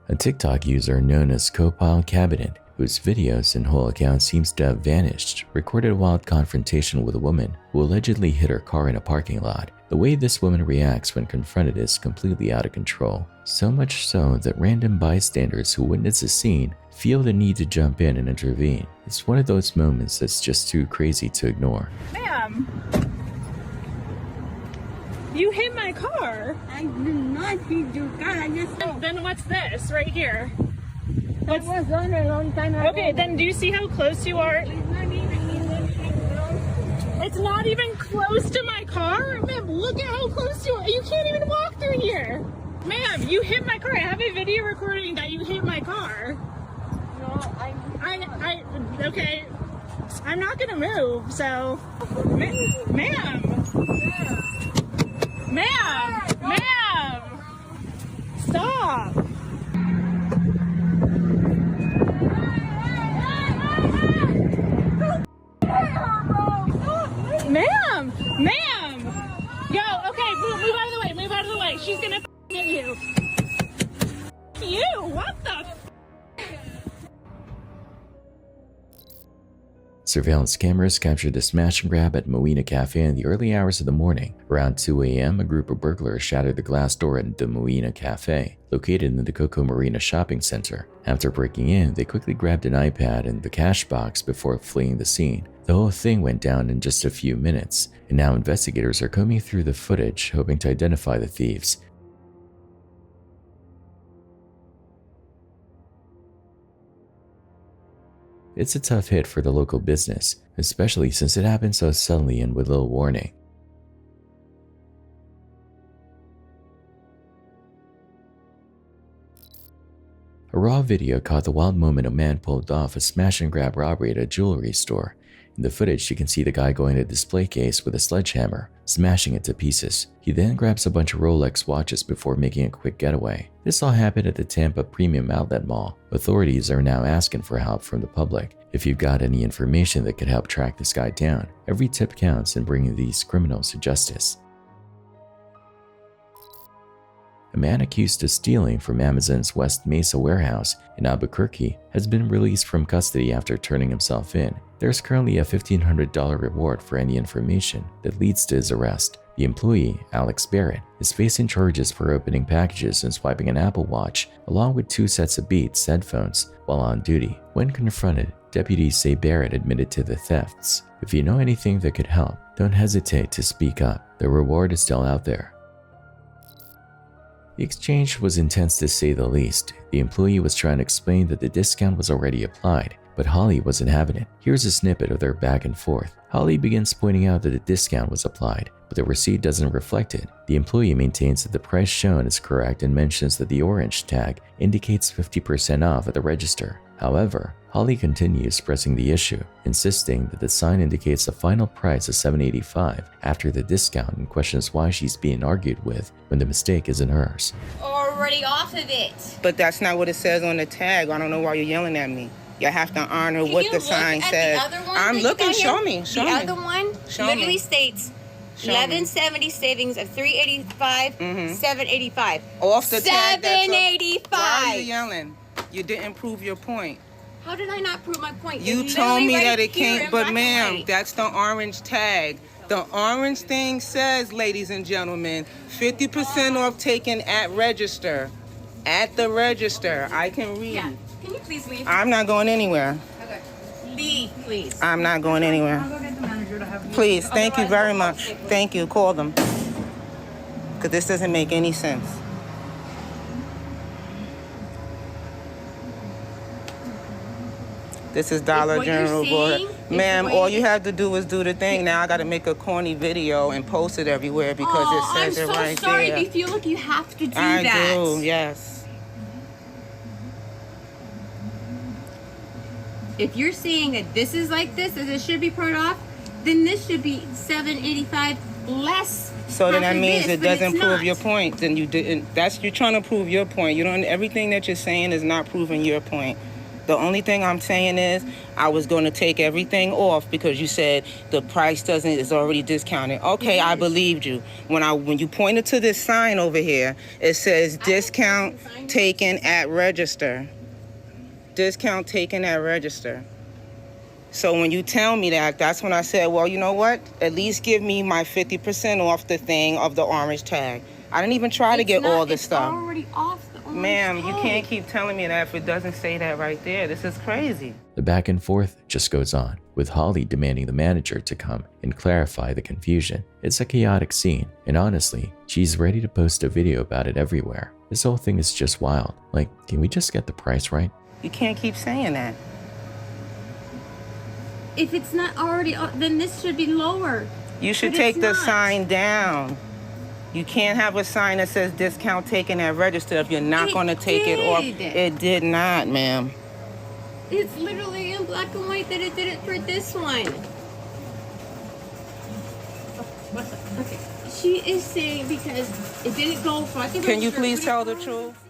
A TikTok user known as Copile Cabinet, whose videos and whole account seems to have vanished, recorded a wild confrontation with a woman who allegedly hit her car in a parking lot. The way this woman reacts when confronted is completely out of control, so much so that random bystanders who witness the scene feel the need to jump in and intervene. It's one of those moments that's just too crazy to ignore. Ma'am, you hit my car. I did not hit your car. I just. Then what's this right here? It was on a long time ago. Okay, then do you see how close you are? It's not even close. It's not even close to my car? Ma'am, look at how close you are. You can't even walk through here. Ma'am, you hit my car. I have a video recording that you hit my car. No, okay. I'm not gonna move, so. Ma'am. Stop. Ma'am! Yo, okay, move out of the way, move out of the way. She's gonna get you. You, what the Surveillance cameras captured the smash and grab at MYUU Cafe in the early hours of the morning. Around 2 a.m., a group of burglars shattered the glass door at the MYUU Cafe, located in the Coco Marina shopping center. After breaking in, they quickly grabbed an iPad and the cash box before fleeing the scene. The whole thing went down in just a few minutes, and now investigators are combing through the footage, hoping to identify the thieves. It's a tough hit for the local business, especially since it happened so suddenly and with little warning. A raw video caught the wild moment a man pulled off a smash and grab robbery at a jewelry store. In the footage, you can see the guy going to the display case with a sledgehammer, smashing it to pieces. He then grabs a bunch of Rolex watches before making a quick getaway. This all happened at the Tampa Premium Outlet Mall. Authorities are now asking for help from the public. If you've got any information that could help track this guy down, every tip counts in bringing these criminals to justice. A man accused of stealing from Amazon's West Mesa warehouse in Albuquerque has been released from custody after turning himself in. There's currently a $1,500 reward for any information that leads to his arrest. The employee, Alex Barrett, is facing charges for opening packages and swiping an Apple Watch, along with 2 sets of Beats headphones, while on duty. When confronted, deputies say Barrett admitted to the thefts. If you know anything that could help, don't hesitate to speak up. The reward is still out there. The exchange was intense to say the least. The employee was trying to explain that the discount was already applied, but Holly wasn't having it. Here's a snippet of their back and forth. Holly begins pointing out that the discount was applied, but the receipt doesn't reflect it. The employee maintains that the price shown is correct and mentions that the orange tag indicates 50% off at the register. However, Holly continues pressing the issue, insisting that the sign indicates the final price of $7.85 after the discount, and questions why she's being argued with when the mistake isn't hers. Already off of it. But that's not what it says on the tag. I don't know why you're yelling at me. You have to honor what the sign says. I'm looking. Show me. The other one literally states 1170 savings of 385, 785. Off the tag. 785. Why are you yelling? You didn't prove your point. How did I not prove my point? You told me that it can't, but ma'am, that's the orange tag. The orange thing says, ladies and gentlemen, 50% off taken at register. At the register. I can read. Yeah. Can you please leave? I'm not going anywhere. Okay. Leave, please. I'm not going anywhere. I'll go get the manager to have you. Please, thank you very much. Thank you. Call them. Because this doesn't make any sense. This is Dollar General. Ma'am, all you have to do is do the thing. Now I got to make a corny video and post it everywhere because it says it right there. I'm so sorry. Do you feel like you have to do that? I do, yes. If you're saying that this is like this, as it should be part off, then this should be $7.85 less. So then that after means this, it but it's doesn't prove not. your point. Then you didn't. You're trying to prove your point. You don't. Everything that you're saying is not proving your point. The only thing I'm saying is I was going to take everything off because you said the price is already discounted. Okay, I believed you. When you pointed to this sign over here, it says discount taken at register. Discount taken at register. So when you tell me that, that's when I said, well, you know what? At least give me my 50% off the thing of the orange tag. I didn't even try to get all this stuff. It's already off the orange Ma'am, tag. you can't keep telling me that if it doesn't say that right there. This is crazy. The back and forth just goes on, with Holly demanding the manager to come and clarify the confusion. It's a chaotic scene, and honestly, she's ready to post a video about it everywhere. This whole thing is just wild. Like, can we just get the price right? You can't keep saying that. If it's not already, then this should be lower. You should But take it's the not. sign down. You can't have a sign that says discount taken at register if you're not going to take it off. It did not, ma'am. It's literally in black and white that it did it for this one. Okay. She is saying because it didn't go for the Can you register, please but tell the truth?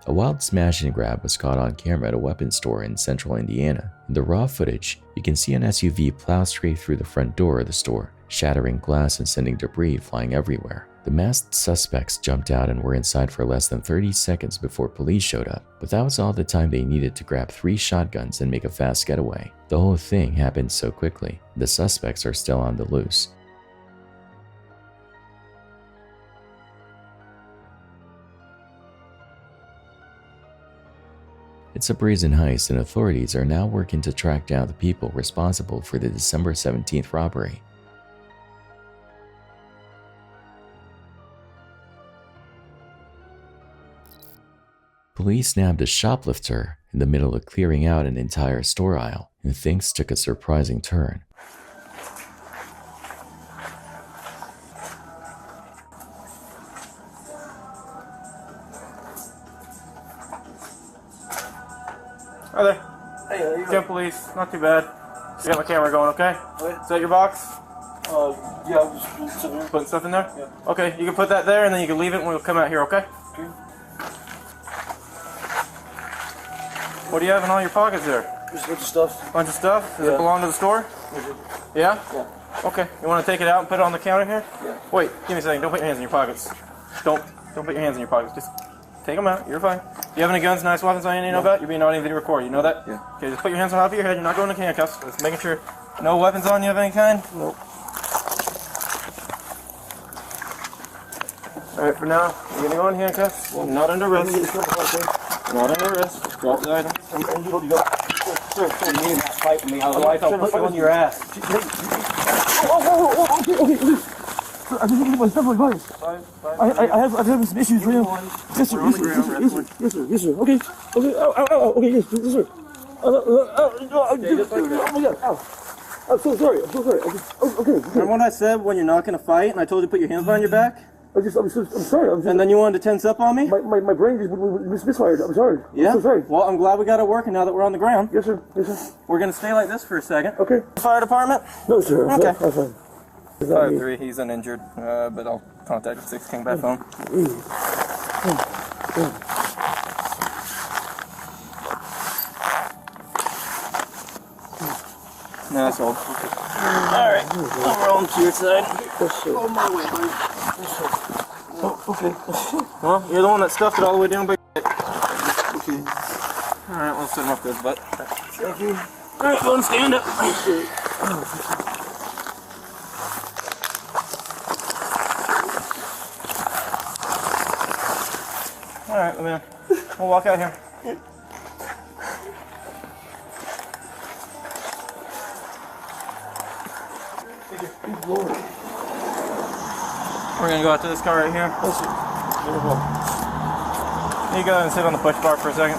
A wild smash and grab was caught on camera at a weapons store in central Indiana. In the raw footage, you can see an SUV plow straight through the front door of the store, shattering glass and sending debris flying everywhere. The masked suspects jumped out and were inside for less than 30 seconds before police showed up, but that was all the time they needed to grab 3 shotguns and make a fast getaway. The whole thing happened so quickly. The suspects are still on the loose. It's a brazen heist, and authorities are now working to track down the people responsible for the December 17th robbery. Police nabbed a shoplifter in the middle of clearing out an entire store aisle, and things took a surprising turn. Hi there. Hey, how you Jim Police, not too bad. You got my camera going, okay? Is that your box? Yeah, I'm just sitting here. Putting stuff in there? Yeah. Okay, you can put that there and then you can leave it and we'll come out here, okay? Okay. What do you have in all your pockets there? Just a bunch of stuff. Bunch of stuff? Does Yeah. it belong to the store? Yeah? Yeah. Okay, you want to take it out and put it on the counter here? Yeah. Wait, give me a second. Don't put your hands in your pockets. Don't put your hands in your pockets. Just take them out. You're fine. Do you have any guns, knives, weapons on you know about? You're being audio video recorded. You know that? Yeah. Okay, just put your hands on top of your head. You're not going to handcuffs. Just making sure no weapons on you of any kind. Nope. All right, for now, you're going to go in handcuffs. You're not under arrest. Not under arrest. Just drop the item. You go. Sir, you need to fight with me. Otherwise, I'll put you on your ass. Okay. I just need my stuff on my body. I have some issues for you. Yes, sir. Yes, sir. Okay. Okay, yes, sir. Oh my God. Ow. I'm so sorry. Okay. Remember what I said when you're not going to fight and I told you to put your hands behind your back? I'm sorry. And then you wanted to tense up on me? My brain just misfired. I'm sorry. Yeah? I'm so sorry. Well, I'm glad we got it working now that we're on the ground. Yes, sir. We're going to stay like this for a second. Okay. Fire department? No, sir. Okay. I'm fine. 5-3, he's uninjured, but I'll contact 6 King by phone. No, that's all. Alright, I'll roll him to your side. Oh, my way, buddy. Oh, okay. Well, you're the one that stuffed it all the way down by Okay. Alright, we'll set him up good, butt. Thank you. Alright, go and stand up. Alright, man. We'll walk out here. We're gonna go out to this car right here. You go and sit on the push bar for a second.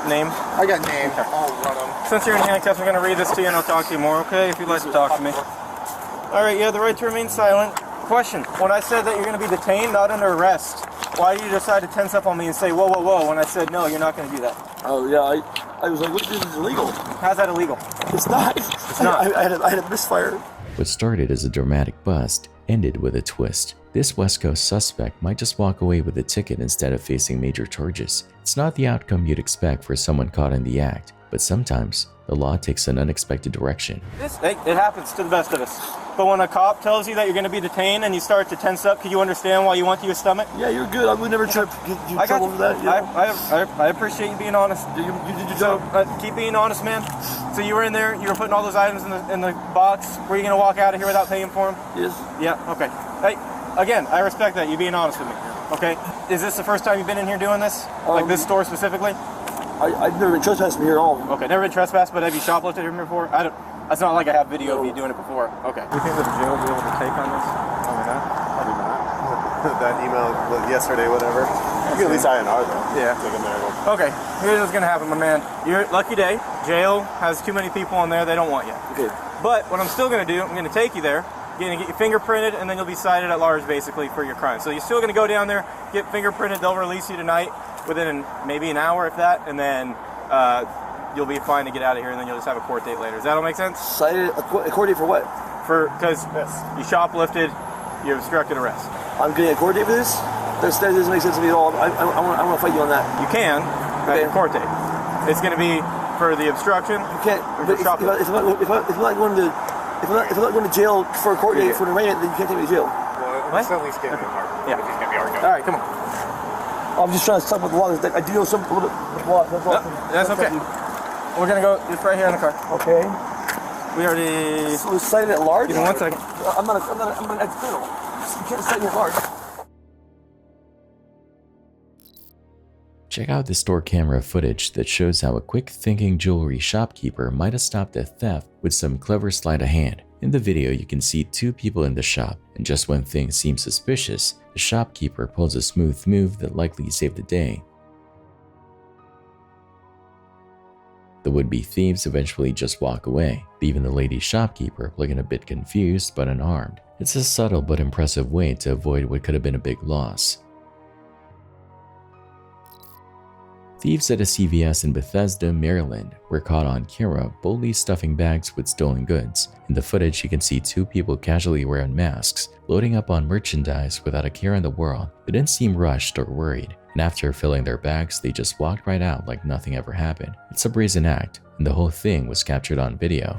Name? I got name. I'll run them. Since you're in handcuffs, I'm gonna read this to you and I'll talk to you more, okay? If you'd like to talk to me. Alright, you have the right to remain silent. Question. When I said that you're gonna be detained, not under arrest, why did you decide to tense up on me and say, whoa, when I said, no, you're not gonna do that? Oh, yeah, I was like, this is illegal. How's that illegal? It's not. It's not. I had a misfire. What started as a dramatic bust ended with a twist. This West Coast suspect might just walk away with a ticket instead of facing major charges. It's not the outcome you'd expect for someone caught in the act, but sometimes the law takes an unexpected direction. It happens to the best of us. But when a cop tells you that you're going to be detained and you start to tense up, can you understand why you want to your stomach? Yeah, you're good. I would never trip. I got over that. Yeah. I appreciate you being honest. You did your job. Keep being honest, man. So you were in there. You were putting all those items in the box. Were you going to walk out of here without paying for them? Yes. Yeah. Okay. Hey, again, I respect that. You being honest with me. Okay. Is this the first time you've been in here doing this? Like this store specifically? I've never been trespassed from here at all. Okay. Never been trespassed, but have you shoplifted here before? It's not like I have video of you doing it before. Okay. Do you think that the jail will be able to take on this? Probably not. Probably not. That email yesterday, whatever. You can at least INR though. Yeah. Okay. Here's what's gonna happen, my man. Your lucky day. Jail has too many people in there. They don't want you. Okay. But what I'm still gonna do, I'm gonna take you there. You're gonna get you fingerprinted, and then you'll be cited at large, basically, for your crime. So you're still gonna go down there, get fingerprinted. They'll release you tonight, within maybe an hour, if that, and then. You'll be fine to get out of here, and then you'll just have a court date later. Does that all make sense? Cited a court date for what? Because you shoplifted, you obstructed arrest. I'm getting a court date for this? That doesn't make sense to me at all. I want to fight you on that. You can have your court date. It's going to be for the obstruction. You can't. But if I'm not going to jail for a court date for an arraignment, then you can't take me to jail. Well, let's at least get him in hard. Yeah. He's going to be arguing. All right, come on. I'm just trying to stop with the law. I do know some with the law. That's okay. We're gonna go just right here in the car. Okay. We already. So it's cited at large. Give me 1 second. I'm an ex-criminal. You can't cite me at large. Check out the store camera footage that shows how a quick-thinking jewelry shopkeeper might have stopped a theft with some clever sleight of hand. In the video, you can see two people in the shop, and just when things seem suspicious, the shopkeeper pulls a smooth move that likely saved the day. The would-be thieves eventually just walk away, leaving the lady shopkeeper looking a bit confused but unarmed. It's a subtle but impressive way to avoid what could have been a big loss. Thieves at a CVS in Bethesda, Maryland were caught on camera boldly stuffing bags with stolen goods. In the footage, you can see two people casually wearing masks, loading up on merchandise without a care in the world. They didn't seem rushed or worried, and after filling their bags, they just walked right out like nothing ever happened. It's a brazen act, and the whole thing was captured on video.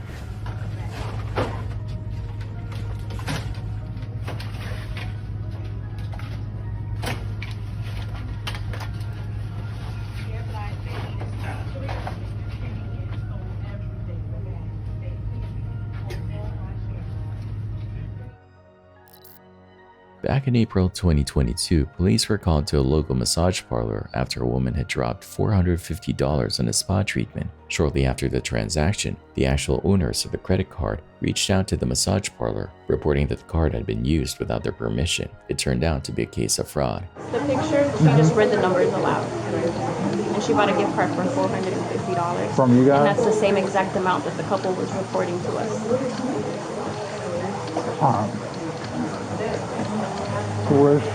Back in April 2022, police were called to a local massage parlor after a woman had dropped $450 on a spa treatment. Shortly after the transaction, the actual owners of the credit card reached out to the massage parlor, reporting that the card had been used without their permission. It turned out to be a case of fraud. The picture, she just read the numbers aloud. And she bought a gift card for $450. From you guys? And that's the same exact amount that the couple was reporting to us. Where is she?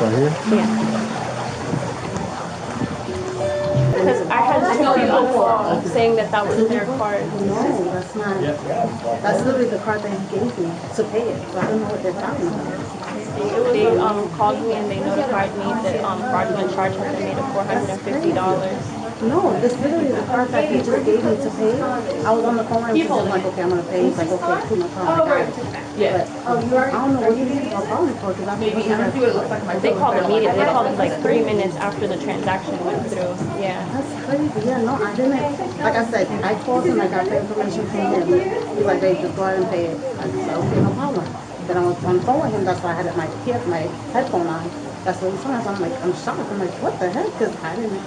Right here? Yeah. Because I had two people call saying that that was their card. No, that's not. That's literally the card that he gave me to pay it. So I don't know what they're talking about. They called me and they notified me that fraudulent charge had been made of $450. No, this literally the card that he just gave me to pay. I was on the phone and he was like, okay, I'm going to pay. He's like, okay, put my card. Yeah. But I don't know what you are calling for because I'm maybe I don't see what it looks like. They called immediately. They called like 3 minutes after the transaction went through. Yeah. That's crazy. Yeah, no, I didn't. Like I said, I called him. I got the information from him. He's like, hey, just go ahead and pay it. I said, okay, no problem. Then I was on the phone with him. That's why I had my headphone on. That's what he told me. So I'm like, I'm shocked. I'm like, what the heck? Because I didn't.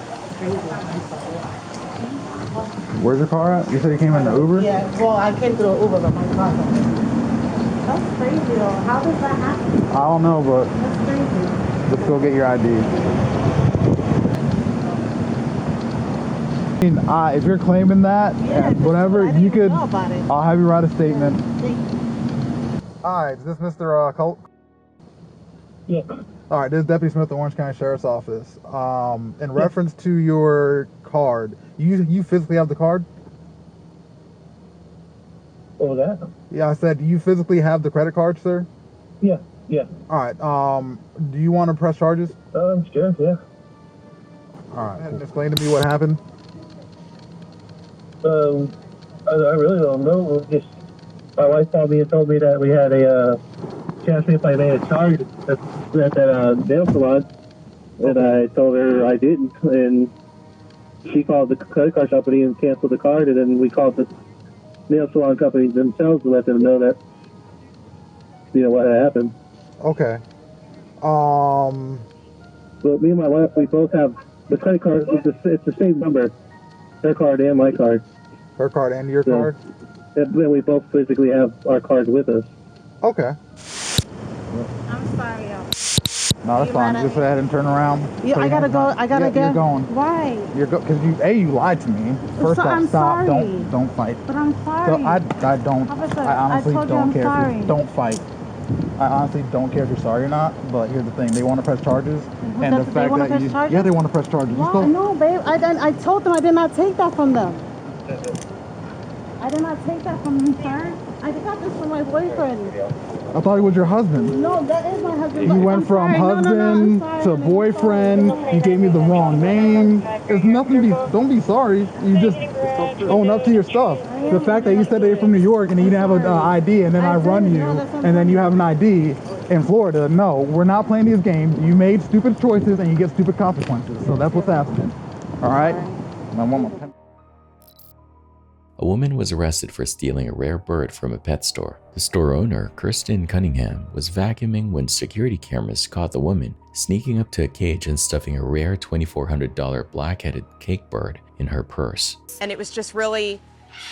Where's your car at? You said you came in the Uber? Yeah, well, I came through the Uber, but my car. That's crazy, though. How does that happen? I don't know, but that's crazy. Let's go get your ID. If you're claiming that, and whatever, you could. I'll have you write a statement. Alright, is this Mr. Colt? Yeah. Alright, this is Deputy Smith, the Orange County Sheriff's Office. In reference to your card. You physically have the card? What was that? Yeah, I said, do you physically have the credit card, sir? Yeah, yeah. All right. Do you want to press charges? Sure, yeah. All right. Cool. Explain to me what happened. I really don't know. Just my wife called me and told me that we had she asked me if I made a charge at that nail salon, and I told her I didn't, and she called the credit card company and canceled the card, and then we called the nail salon companies themselves to let them know that, what had happened. Okay. But me and my wife, we both have the credit card. It's the same number. Her card and my card. Her card and your card? And then we both physically have our cards with us. Okay. I'm sorry, y'all. No, that's fine. Just go ahead and turn around. Yeah, I gotta go. I gotta go. You're going. Why? Because you lied to me. First off, I'm stop. sorry. Don't fight. But I'm sorry. So I honestly don't care if you don't fight. I honestly don't care if you're sorry or not. But here's the thing: they want to press charges, and the fact that yeah, they want to press charges. Why? No, babe. I told them I did not take that from them. I did not take that from them, sir. I got this from my boyfriend. I thought he was your husband. No, that is my husband. You went from husband to boyfriend. You gave me the wrong name. There's nothing don't be sorry. You just own up to your stuff. The fact that you said they're from New York and you didn't have an ID, and then I run you, and then you have an ID in Florida. No, we're not playing these games. You made stupid choices and you get stupid consequences. So that's what's happening. All right? Now, one more time. A woman was arrested for stealing a rare bird from a pet store. The store owner, Kirsten Cunningham, was vacuuming when security cameras caught the woman sneaking up to a cage and stuffing a rare $2,400 black-headed cake bird in her purse. And it was just really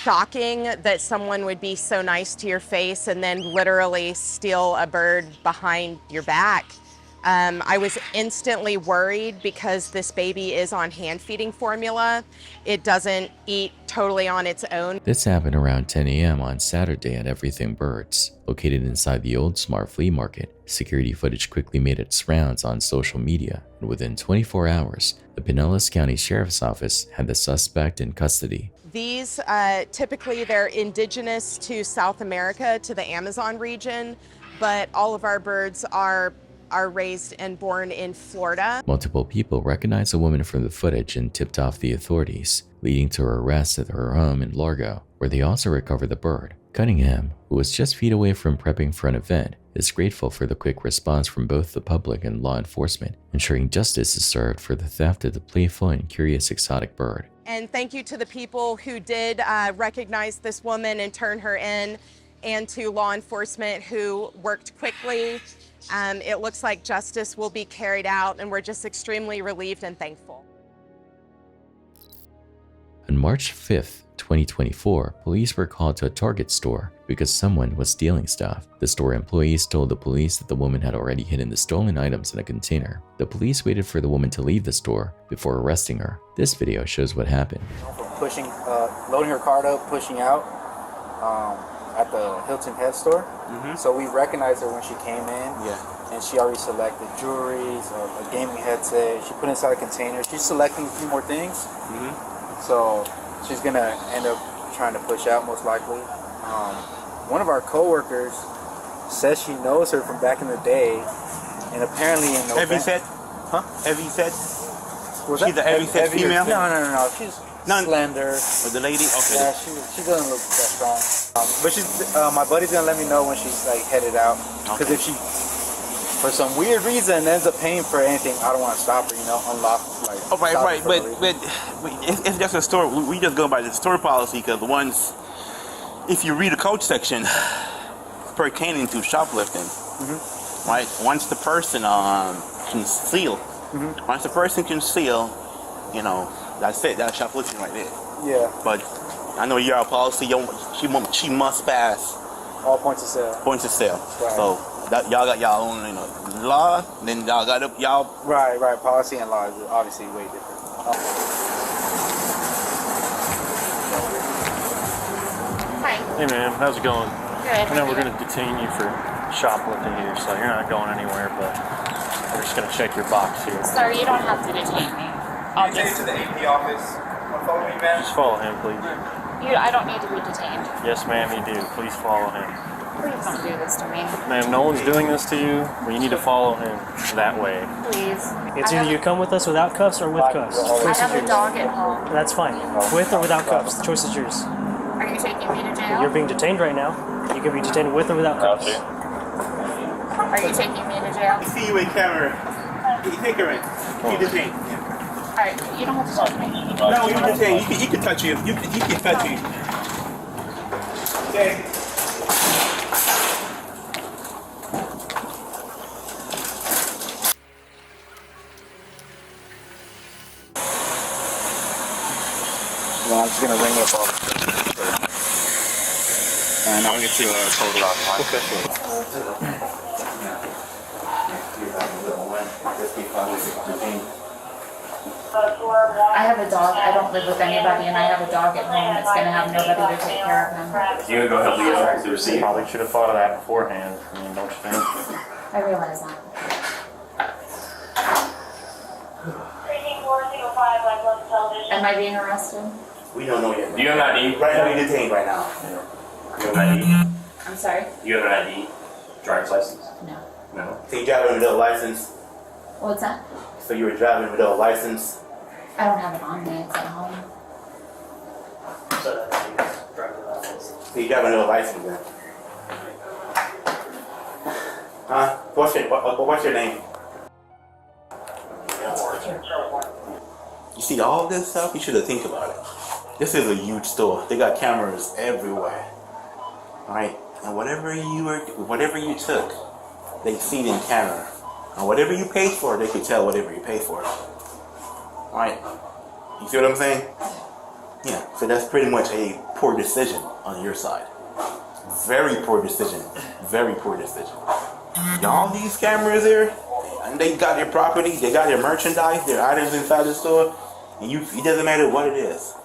shocking that someone would be so nice to your face and then literally steal a bird behind your back. I was instantly worried because this baby is on hand feeding formula. It doesn't eat totally on its own. This happened around 10 a.m. on Saturday at Everything Birds, located inside the Old Smart Flea Market. Security footage quickly made its rounds on social media, and within 24 hours, the Pinellas County Sheriff's Office had the suspect in custody. These, typically they're indigenous to South America, to the Amazon region, but all of our birds are raised and born in Florida. Multiple people recognized the woman from the footage and tipped off the authorities, leading to her arrest at her home in Largo, where they also recovered the bird. Cunningham, who was just feet away from prepping for an event, is grateful for the quick response from both the public and law enforcement, ensuring justice is served for the theft of the playful and curious exotic bird. And thank you to the people who did recognize this woman and turn her in, and to law enforcement who worked quickly. It looks like justice will be carried out, and we're just extremely relieved and thankful. On March 5th, 2024, police were called to a Target store because someone was stealing stuff. The store employees told the police that the woman had already hidden the stolen items in a container. The police waited for the woman to leave the store before arresting her. This video shows what happened. Pushing, loading her cart up, pushing out at the Hilton Head store. So we recognized her when she came in. And she already selected jewelry, a gaming headset. She put inside a container. She's selecting a few more things. So she's gonna end up trying to push out, most likely. One of our coworkers says she knows her from back in the day, and apparently in November. Heavy set? Huh? Heavy set? Was she's a heavy set female? No. She's slender. Or the lady? Okay. Yeah, she doesn't look that strong. But she's my buddy's gonna let me know when she's like headed out, because if she, for some weird reason, ends up paying for anything, I don't want to stop her, unlock, like. Oh, right. But it's just a store. We just go by the store policy, because once, if you read the code section pertaining to shoplifting, right? Once the person can steal, that's it. That's shoplifting right there. Yeah. But I know your policy. She must pass all points of sale. Points of sale. Right. So y'all got y'all own, law. Then y'all got y'all. Right. Policy and law is obviously way different. Hi. Hey, ma'am. How's it going? Good. I know we're going to detain you for shoplifting here, so you're not going anywhere. But we're just going to check your box here. Sorry, you don't have to detain me. I'll take it to the AP office. follow me, man? Just follow him, please. I don't need to be detained. Yes, ma'am, you do. Please follow him. Please don't do this to me. Ma'am, no one's doing this to you, but you need to follow him that way. Please. It's either you come with us without cuffs or with cuffs. I have a dog at home. That's fine. With or without cuffs. The choice is yours. Are you taking me to jail? You're being detained right now. You can be detained with or without cuffs. Are you taking me to jail? See you in camera. You take her in. You detained. Alright, you don't have to touch me. No, you detained. He can touch you. He can touch you. Okay. Well, I'm just gonna ring up all and I'll get you a total out. Okay. I have a dog. I don't live with anybody, and I have a dog at home that's going to have nobody to take care of him. You go help me get the receipt. Probably should have thought of that beforehand. I mean, don't you think? I realize that. Am I being arrested? We don't know yet. Do you have an ID? Right now, you're detained right now. You have an ID? I'm sorry? You have an ID? Driver's license? No. No. So you're driving without a license? What's that? So you were driving without a license? I don't have it on me. It's at home. So you're driving without a license then? Huh? What's your name? You see all this stuff? You should have think about it. This is a huge store. They got cameras everywhere. Alright? And whatever you took, they see it in camera. And whatever you paid for, they could tell whatever you paid for. Alright? You see what I'm saying? Yeah. So that's pretty much a poor decision on your side. Very poor decision. Very poor decision. All these cameras here, and they got your property, they got your merchandise, their items inside the store, and it doesn't matter what it is.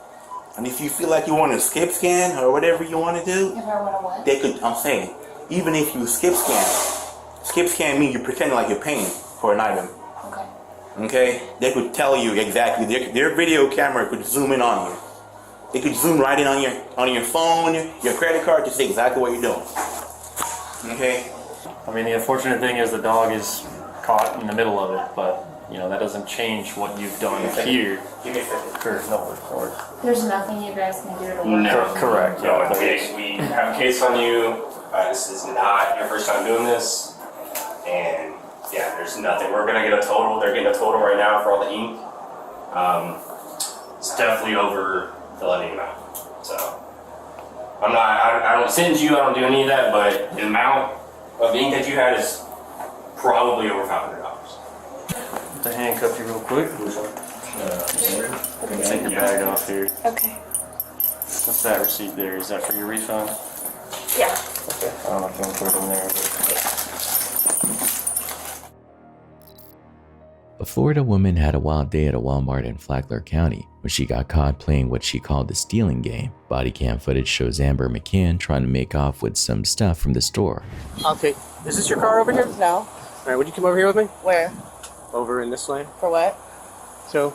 And if you feel like you want to skip scan or whatever you want to do, If I want to what? they could, I'm saying, even if you skip scan means you're pretending like you're paying for an item. Okay. Okay? They could tell you exactly, their video camera could zoom in on you. It could zoom right in on your phone, your credit card to see exactly what you're doing. Okay? I mean, the unfortunate thing is the dog is caught in the middle of it, but, you know, that doesn't change what you've done here. Give me a second. There's nothing you guys can do to work. No, correct. No, we have a case on you. This is not your first time doing this. And yeah, there's nothing. We're going to get a total. They're getting a total right now for all the ink. It's definitely over the letting amount. So I don't sentence you. I don't do any of that. But the amount of ink that you had is probably over $500. To handcuff you real quick. Take your bag off here. Okay. What's that receipt there? Is that for your refund? Yeah. Okay. I don't know if you want to put it in there. A Florida woman had a wild day at a Walmart in Flagler County when she got caught playing what she called the stealing game. Body cam footage shows Amber McCann trying to make off with some stuff from the store. Okay, is this your car over here? No. All right, would you come over here with me? Where? Over in this lane. For what? So,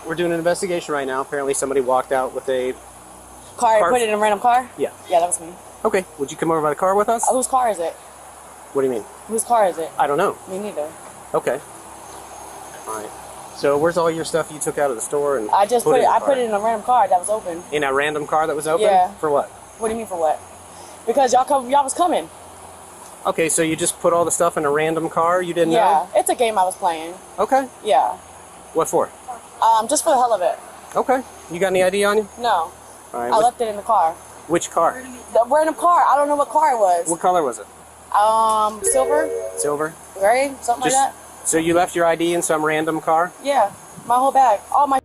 we're doing an investigation right now. Apparently somebody walked out with a Car, put it in a random car? Yeah. Yeah, that was me. Okay, would you come over by the car with us? Whose car is it? What do you mean? Whose car is it? I don't know. Me neither. Okay. All right. So where's all your stuff you took out of the store and I just put it. in the I car? put it in a random car that was open. In a random car that was open? Yeah. For what? What do you mean for what? Because y'all was coming. Okay, so you just put all the stuff in a random car? You didn't know? Yeah, it's a game I was playing. Okay. Yeah. What for? Just for the hell of it. Okay. You got any ID on you? No. All right. I left it in the car. Which car? The random car. I don't know what car it was. What color was it? Silver. Silver? Gray? Something like that. So you left your ID in some random car? Yeah. My whole bag. All my.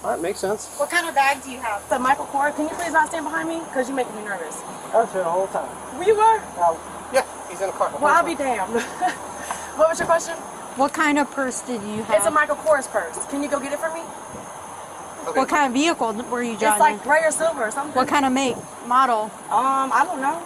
All right, makes sense. What kind of bag do you have? The Michael Kors. Can you please not stand behind me? Because you're making me nervous. I was here the whole time. Where you were? Yeah, he's in a car. Well, I'll be damned. What was your question? What kind of purse did you have? It's a Michael Kors purse. Can you go get it for me? Okay. What kind of vehicle were you driving? It's like gray or silver or something. What kind of make, model? I don't know.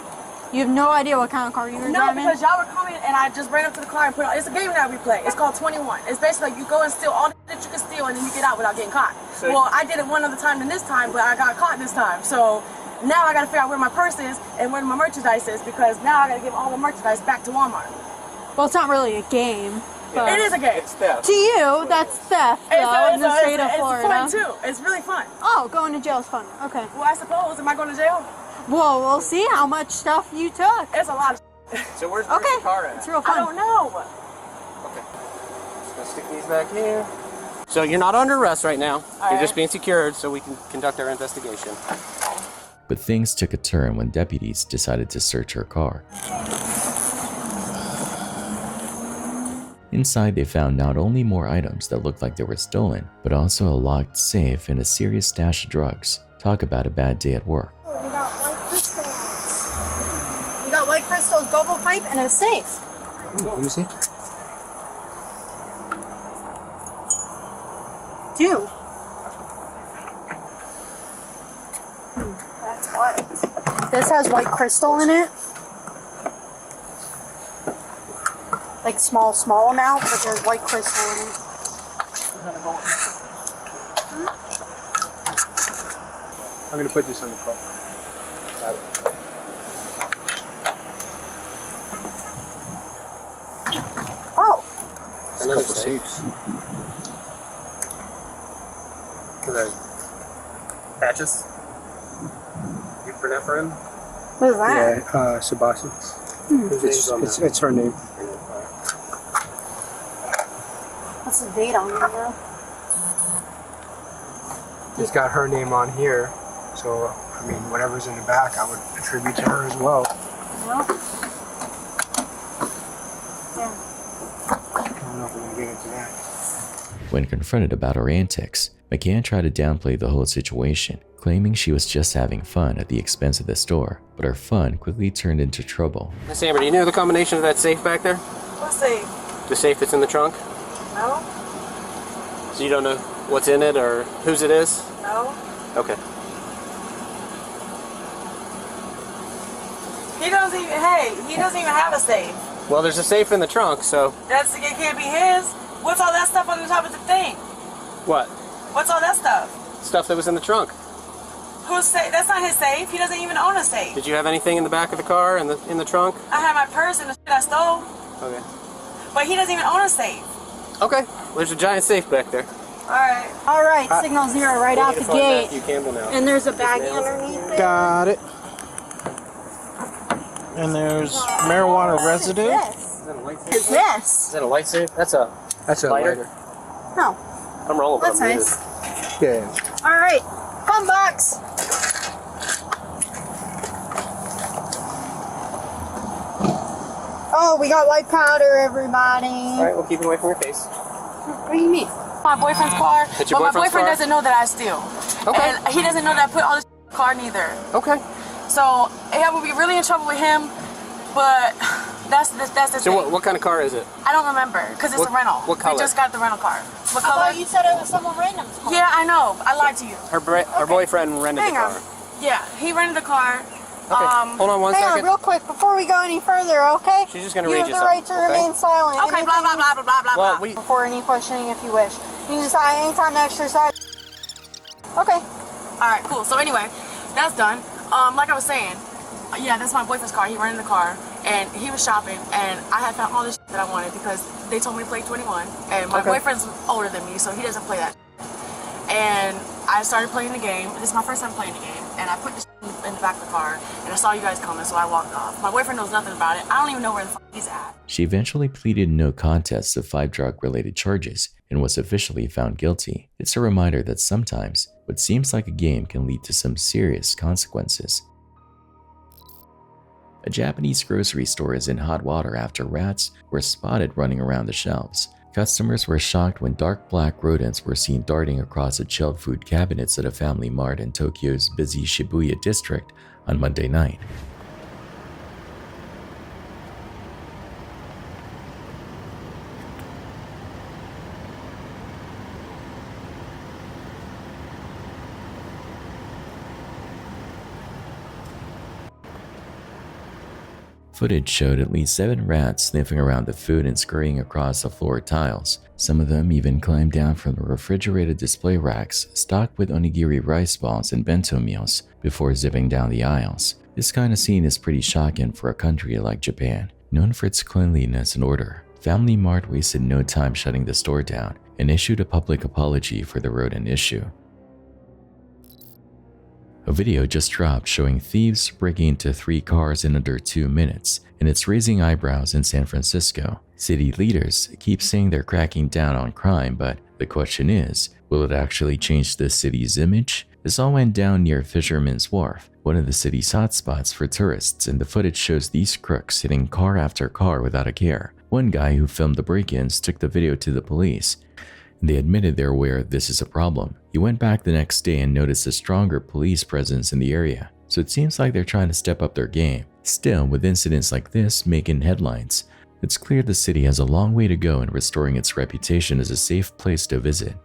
You have no idea what kind of car you were driving? No, because y'all were coming and I just ran up to the car and put it on. It's a game that we play. It's called 21. It's basically like you go and steal all that you can steal and then you get out without getting caught. say? Well, I did it one other time than this time, but I got caught this time. So now I got to figure out where my purse is and where my merchandise is, because now I got to give all the merchandise back to Walmart. Well, it's not really a game. But It is a game. It's theft. To you, that's theft, though, in the state of Florida. It's fun, too. It's really fun. Oh, going to jail is fun. Okay. Well, I suppose. Am I going to jail? Well, we'll see how much stuff you took. It's a lot of So where's Okay. the car at? It's real fun. I don't know. Just gonna stick these back here. So you're not under arrest right now. You're just being secured so we can conduct our investigation. But things took a turn when deputies decided to search her car. Inside, they found not only more items that looked like they were stolen, but also a locked safe and a serious stash of drugs. Talk about a bad day at work. We got white crystals. We got white crystals, bubble pipe, and a safe. Let me see. 2. That's white. This has white crystal in it. Like small amount, but there's white crystal in it. I'm gonna put this on the car. Got it. Oh. Another safes. For the patches. Epinephrine. What is that? Yeah, Sebastian. It's her name. What's the date on it, bro? It's got her name on here, so I mean, whatever's in the back, I would attribute to her as well. No. Yeah. I don't know if we're gonna get into that. When confronted about her antics, McCann tried to downplay the whole situation, claiming she was just having fun at the expense of the store, but her fun quickly turned into trouble. Miss Amber, do you know the combination of that safe back there? What safe? The safe that's in the trunk? No. So you don't know what's in it or whose it is? No. Okay. He doesn't even have a safe. Well, there's a safe in the trunk, so... It can't be his. What's all that stuff on the top of the thing? What? What's all that stuff? Stuff that was in the trunk. Who's safe? That's not his safe. He doesn't even own a safe. Did you have anything in the back of the car, in the trunk? I have my purse and the shit I stole. Okay. But he doesn't even own a safe. Okay. There's a giant safe back there. Alright. Alright, signal 0 right out the gate. Matthew Campbell now. And there's a baggie underneath it. Got it. And there's marijuana residue. What is this? Is that a light safe? That's a lighter. No. I'm rolling. That's nice. Yeah. Alright, fun box. Oh, we got white powder, everybody. Alright, we'll keep it away from your face. What do you mean? My boyfriend's car. That's your but my boyfriend's boyfriend car? doesn't know that I steal. Okay. And he doesn't know that I put all this in the car neither. Okay. So I would be really in trouble with him, but that's the So thing. what kind of car is it? I don't remember, because it's a rental. What color? We just got the rental car. What I color? thought you said it was someone random's car. Yeah, I know. I lied to you. Her boyfriend rented Hang the car. on. Yeah, he rented the car. Okay. Hold on one Hang second. on, real quick, before we go any further, okay? She's just gonna you read have you the right to something, okay? remain silent. Okay, blah, blah, blah, blah, blah, blah, Well, blah. For any questioning if you wish. You can decide anytime to exercise. Okay. Alright, cool. So anyway, that's done. Like I was saying, yeah, that's my boyfriend's car. He rented the car, and he was shopping, and I had found all this shit that I wanted because they told me to play 21, and my boyfriend's older than me, so he doesn't play that shit. And I started playing the game. This is my first time playing the game, and I put this in the back of the car, and I saw you guys coming, so I walked off. My boyfriend knows nothing about it. I don't even know where the fuck he's at. She eventually pleaded no contest to 5 drug-related charges and was officially found guilty. It's a reminder that sometimes what seems like a game can lead to some serious consequences. A Japanese grocery store is in hot water after rats were spotted running around the shelves. Customers were shocked when dark black rodents were seen darting across the chilled food cabinets at a family mart in Tokyo's busy Shibuya district on Monday night. Footage showed at least 7 rats sniffing around the food and scurrying across the floor tiles. Some of them even climbed down from the refrigerated display racks stocked with onigiri rice balls and bento meals before zipping down the aisles. This kind of scene is pretty shocking for a country like Japan, known for its cleanliness and order. Family Mart wasted no time shutting the store down and issued a public apology for the rodent issue. A video just dropped showing thieves breaking into 3 cars in under 2 minutes, and it's raising eyebrows in San Francisco. City leaders keep saying they're cracking down on crime, but the question is, will it actually change the city's image? This all went down near Fisherman's Wharf, one of the city's hotspots for tourists, and the footage shows these crooks hitting car after car without a care. One guy who filmed the break-ins took the video to the police. They admitted they're aware this is a problem. He went back the next day and noticed a stronger police presence in the area, so it seems like they're trying to step up their game. Still, with incidents like this making headlines, it's clear the city has a long way to go in restoring its reputation as a safe place to visit.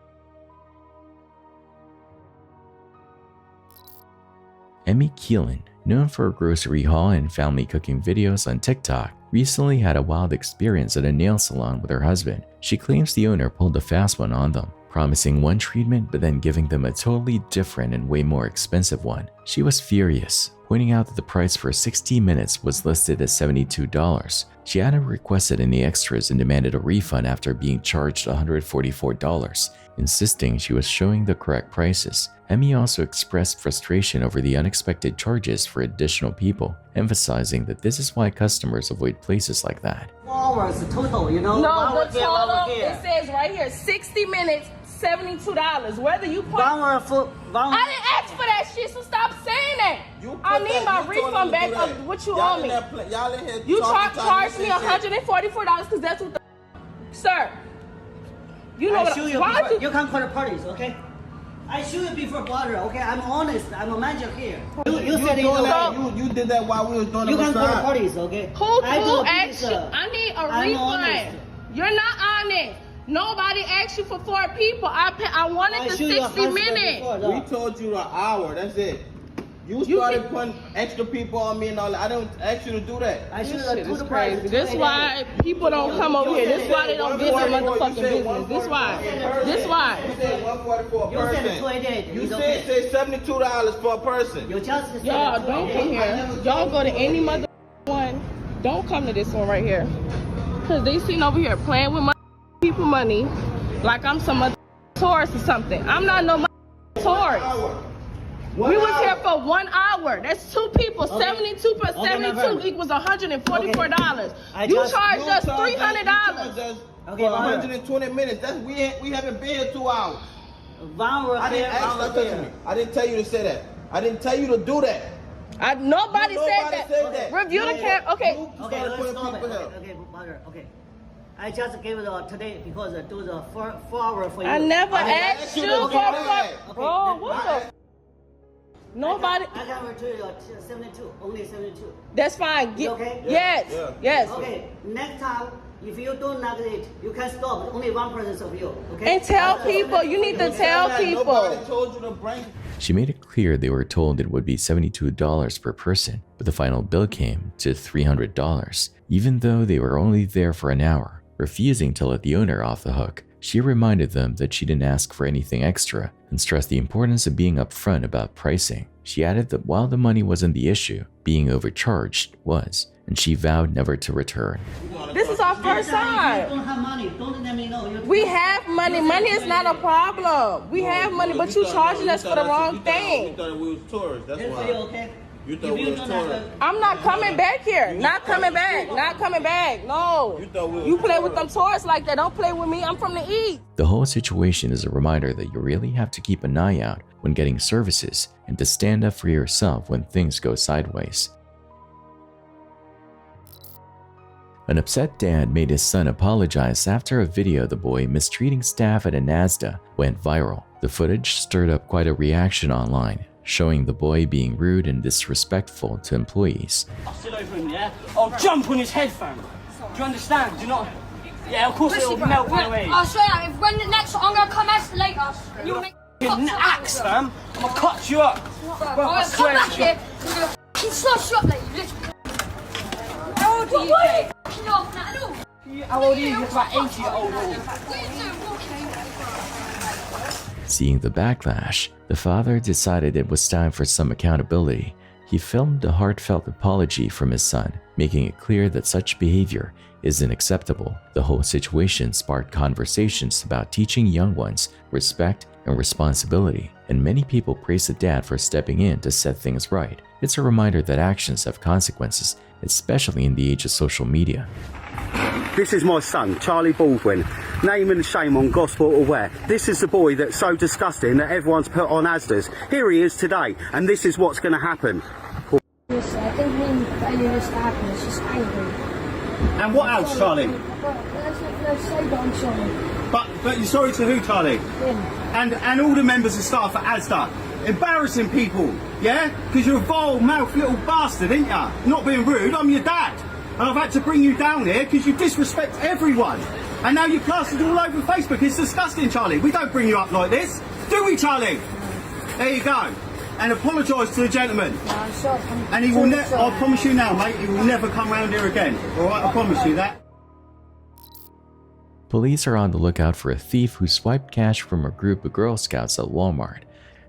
Emmy Keelan, known for her grocery haul and family cooking videos on TikTok, recently had a wild experience at a nail salon with her husband. She claims the owner pulled a fast one on them, promising one treatment but then giving them a totally different and way more expensive one. She was furious, pointing out that the price for 60 minutes was listed as $72. She hadn't requested any extras and demanded a refund after being charged $144, insisting she was showing the correct prices. Emmy also expressed frustration over the unexpected charges for additional people, emphasizing that this is why customers avoid places like that. 4 hours total, you know? No, the total, it says right here, 60 minutes, $72. Whether you put... I didn't ask for that shit, so stop saying that. I need my refund back of what you owe me. You charged me $144 because that's what the... Sir, you know what... You can't call the parties, okay? I show you before bother, okay? I'm honest. I'm a manager here. You said you did that while we were doing the massage. You can't call the parties, okay? Who asked you? I need a refund. You're not honest. Nobody asked you for 4 people. I wanted the 60 minutes. We told you an hour. That's it. You started putting extra people on me and all that. I don't ask you to do that. This shit is crazy. This is why people don't come over here. This is why they don't get their motherfucking business. This why. This why. You said $144 for a person. You said $72 for a person. Y'all don't come here. Y'all go to any mother one. Don't come to this one right here. Cause they sitting over here playing with people money like I'm some other tourist or something. I'm not no tourist. We was here for 1 hour. That's 2 people. 72 plus 72 equals $144. You charged us $300. For 120 minutes. That's we haven't been here 2 hours. I didn't tell you to say that. I didn't tell you to do that. Nobody said that. Review the camera. Okay. Okay, let's stop it. Okay. I just gave it today because it was a 4 hour for you. I never asked you for bro, what the? Nobody. I got her to 72, only 72. That's fine. Okay? Yes. Yes. Okay. Next time, if you don't like it, you can stop. Only 1 person of you. Okay? And tell people. You need to tell people. Nobody told you to bring. She made it clear they were told it would be $72 per person, but the final bill came to $300, even though they were only there for an hour. Refusing to let the owner off the hook, she reminded them that she didn't ask for anything extra and stressed the importance of being upfront about pricing. She added that while the money wasn't the issue, being overcharged was, and she vowed never to return. This is our first time. You don't have money. Don't let me know. We have money. Money is not a problem. We have money, but you charging us for the wrong thing. You thought we was tourists. That's why. Okay? You thought we was tourists. I'm not coming back here. Not coming back. Not coming back. No. You play with them tourists like that. Don't play with me. I'm from the East. The whole situation is a reminder that you really have to keep an eye out when getting services and to stand up for yourself when things go sideways. An upset dad made his son apologize after a video of the boy mistreating staff at a NASDA went viral. The footage stirred up quite a reaction online, showing the boy being rude and disrespectful to employees. I'll sit over him, yeah? I'll jump on his head, fam. Do you understand? Do you not? Yeah, of course it'll melt away. I'll show you. If when next I'm gonna come escalate us, you'll make an axe, fam. I'm gonna cut you up. Bro, I swear come back here. I'm gonna slash you up like you little. Seeing the backlash, the father decided it was time for some accountability. He filmed a heartfelt apology from his son, making it clear that such behavior isn't acceptable. The whole situation sparked conversations about teaching young ones respect and responsibility, and many people praised the dad for stepping in to set things right. It's a reminder that actions have consequences, especially in the age of social media. This is my son, Charlie Baldwin. Name and shame on gospel aware. This is the boy that's so disgusting that everyone's put on Asda's. Here he is today, and this is what's going to happen. Yes, I think we failure this happened. It's just angry. And what else, Charlie? Let's say that I'm sorry. But you're sorry to who, Charlie? Him. And all the members of staff at Asda. Embarrassing people, yeah? Because you're a vile-mouthed little bastard, ain't ya? Not being rude, I'm your dad. And I've had to bring you down here because you disrespect everyone. And now you're plastered all over Facebook. It's disgusting, Charlie. We don't bring you up like this. Do we, Charlie? There you go. And apologise to the gentleman. No, I'm sorry. And he will never, I promise you now, mate, he will never come round here again. All right, I promise you that. Police are on the lookout for a thief who swiped cash from a group of Girl Scouts at Walmart.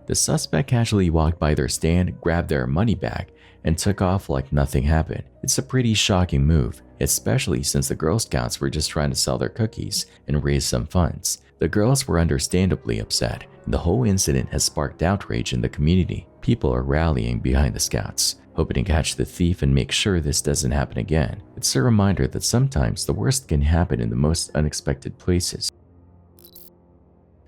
The suspect casually walked by their stand, grabbed their money bag, and took off like nothing happened. It's a pretty shocking move, especially since the Girl Scouts were just trying to sell their cookies and raise some funds. The girls were understandably upset, and the whole incident has sparked outrage in the community. People are rallying behind the Scouts, hoping to catch the thief and make sure this doesn't happen again. It's a reminder that sometimes the worst can happen in the most unexpected places.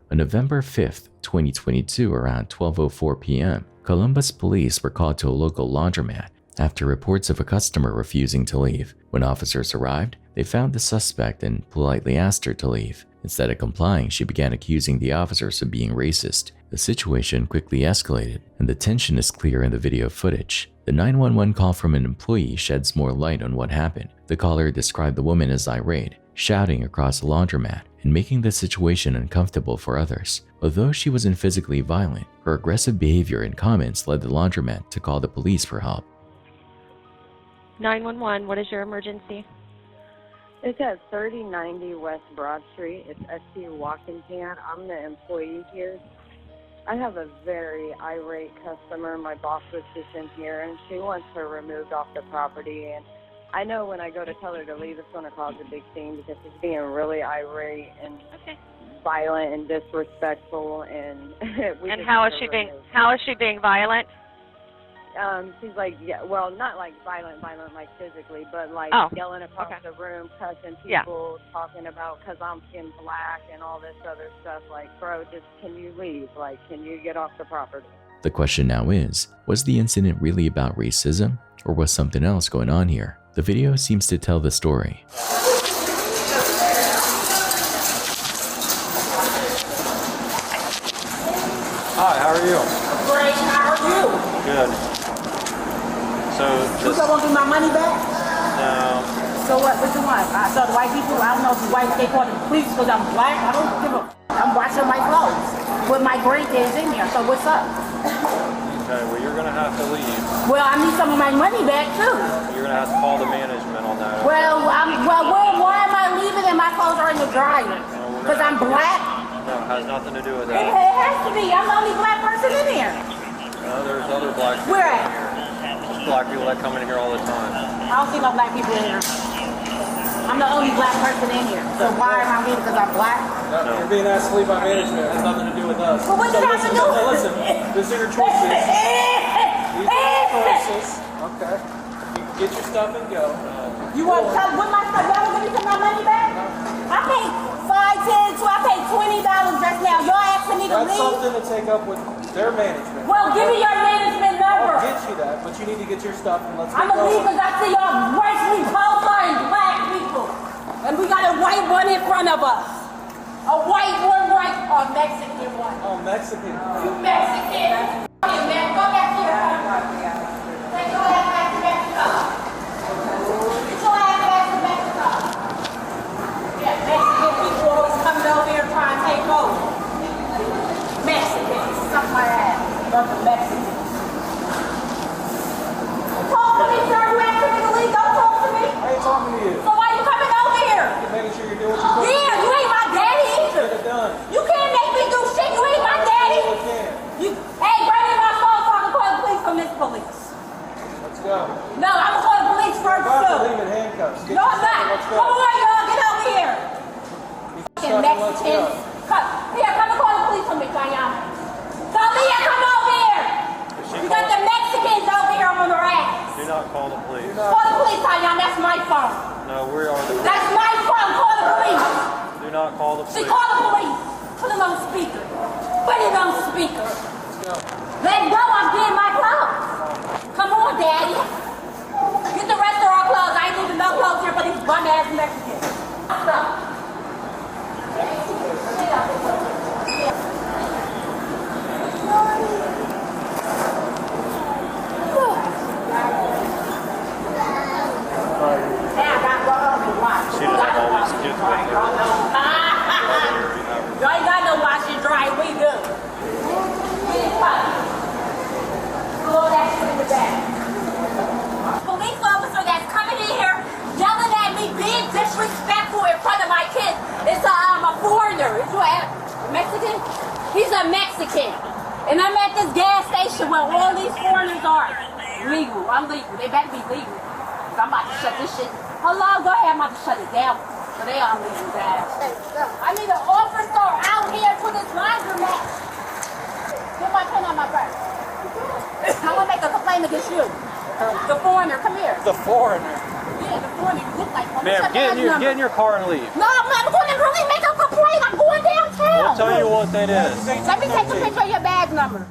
On November 5th, 2022, around 12:04 p.m., Columbus police were called to a local laundromat after reports of a customer refusing to leave. When officers arrived, they found the suspect and politely asked her to leave. Instead of complying, she began accusing the officers of being racist. The situation quickly escalated, and the tension is clear in the video footage. The 911 call from an employee sheds more light on what happened. The caller described the woman as irate, shouting across the laundromat and making the situation uncomfortable for others. Although she wasn't physically violent, her aggressive behavior and comments led the laundromat to call the police for help. 911, what is your emergency? It's at 3090 West Broad Street. It's SC Walkingham. I'm the employee here. I have a very irate customer. My boss was just in here, and she wants her removed off the property. And I know when I go to tell her to leave, it's going to cause a big scene because she's being really irate and violent and disrespectful. And And how is she being? How is she being violent? She's like, yeah, well, not like violent like physically, but like yelling across the room, cussing people, talking about because I'm skin black and all this other stuff. Like, bro, just can you leave? Like, can you get off the property? The question now is, was the incident really about racism, or was something else going on here? The video seems to tell the story. Hi, how are you? Great, how are you? Good. So You don't want to give my money back? No. So what you want? I saw the white people, I don't know if the white, they call the police because I'm black. I don't give a, I'm washing my clothes with my grandkids in there, so what's up? Okay, well you're gonna have to leave. Well, I need some of my money back too. You're gonna have to call the management on that. Well, why am I leaving and my clothes are in the dryer? Because I'm black? No, it has nothing to do with It that. has to be. I'm the only black person in here. No, there's other black people Where in at? here. Black people that come in here all the time. I don't see no black people in here. I'm the only black person in here. So why am I leaving? Because I'm black? No. You're being asked to leave by management. It has nothing to do with us. Well, what you have to do? Listen, these are your choices. These are your choices. Okay. You can get your stuff and go. You want to tell what my stuff? Y'all want to give me some of my money back? I paid $5, $10, I paid $20 just now. Y'all asking me to That's leave? something to take up with their management. Well, give me your management number. I'll get you that, but you need to get your stuff and let's I'm get going to leave going. because I see y'all racially profiling black people. And we got a white one in front of us. A white one, or Mexican one. Oh, Mexican. You Mexican. Okay, man, go back here. Take your ass back to Mexico. Get your ass back to Mexico. Yeah, Mexican people always coming over here trying to take over. Mexicans, suck my ass. Bunch of Mexicans. Talk to me, sir. You asking me to leave? Don't talk to me. I ain't talking to you. So why are you coming over here? You're making the police. Call the police, Tayana. That's my phone. No, we are the police. That's my phone. Call the police. Do not call the See, police. call the police. Put it on speaker. Put it on speaker. Let go. I'm getting my clothes. Come on, Daddy. Get the rest of our clothes. I ain't leaving no clothes here for these bum-ass Mexicans. Stop. She doesn't have all these kids with her. You ain't got no wash and dry. We good. Blow that shit in the back. Police officer that's coming in here yelling at me, being disrespectful in front of my kids. It's a foreigner. It's what, Mexican? He's a Mexican. And I'm at this gas station where all these foreigners are. Legal. I'm legal. They better be legal. I'm about to shut this shit. Hello, go ahead. I'm about to shut it down. So they all legal, guys. I need an officer out here for this laundromat. Get my pen on my purse. I want to make a complaint against you. The foreigner, come here. The foreigner. Yeah, the foreigner. You look like one. Ma'am, get in your car and leave. No, I'm going to really make a complaint. I'm going downtown. We'll tell you what that is. Let me take a picture of your badge number.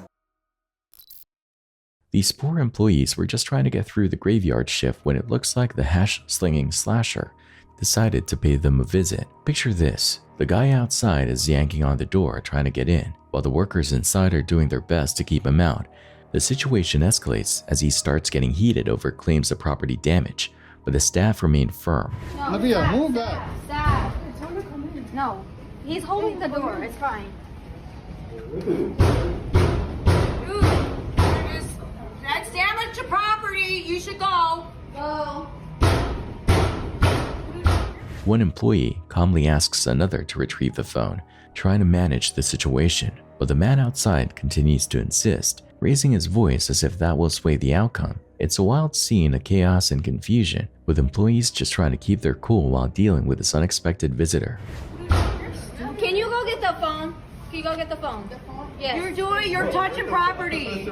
These poor employees were just trying to get through the graveyard shift when it looks like the hash-slinging slasher decided to pay them a visit. Picture this. The guy outside is yanking on the door trying to get in, while the workers inside are doing their best to keep him out. The situation escalates as he starts getting heated over claims of property damage, but the staff remain firm. No, move back. Stop. No, he's holding the door. It's fine. That's damage to property. You should go. Go. One employee calmly asks another to retrieve the phone, trying to manage the situation, but the man outside continues to insist, raising his voice as if that will sway the outcome. It's a wild scene of chaos and confusion, with employees just trying to keep their cool while dealing with this unexpected visitor. Can you go get the phone? Can you go get the phone? Yes. You're touching property.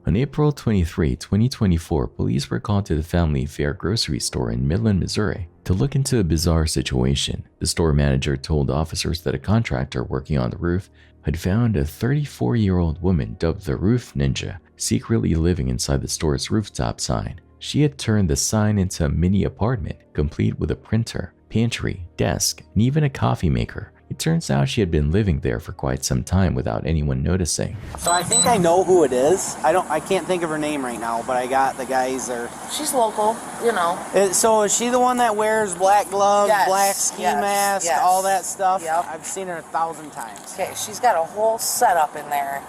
On April 23, 2024, police were called to the Family Fare grocery store in Midland, Missouri to look into a bizarre situation. The store manager told officers that a contractor working on the roof had found a 34-year-old woman dubbed the Roof Ninja secretly living inside the store's rooftop sign. She had turned the sign into a mini apartment, complete with a printer, pantry, desk, and even a coffee maker. It turns out she had been living there for quite some time without anyone noticing. So I think I know who it is. I can't think of her name right now, but I got the guys there. She's local, you know. So is she the one that wears black gloves, Yes, black ski yes, mask, yes. all that stuff? Yep. I've seen her 1,000 times. Okay, she's got a whole setup in there.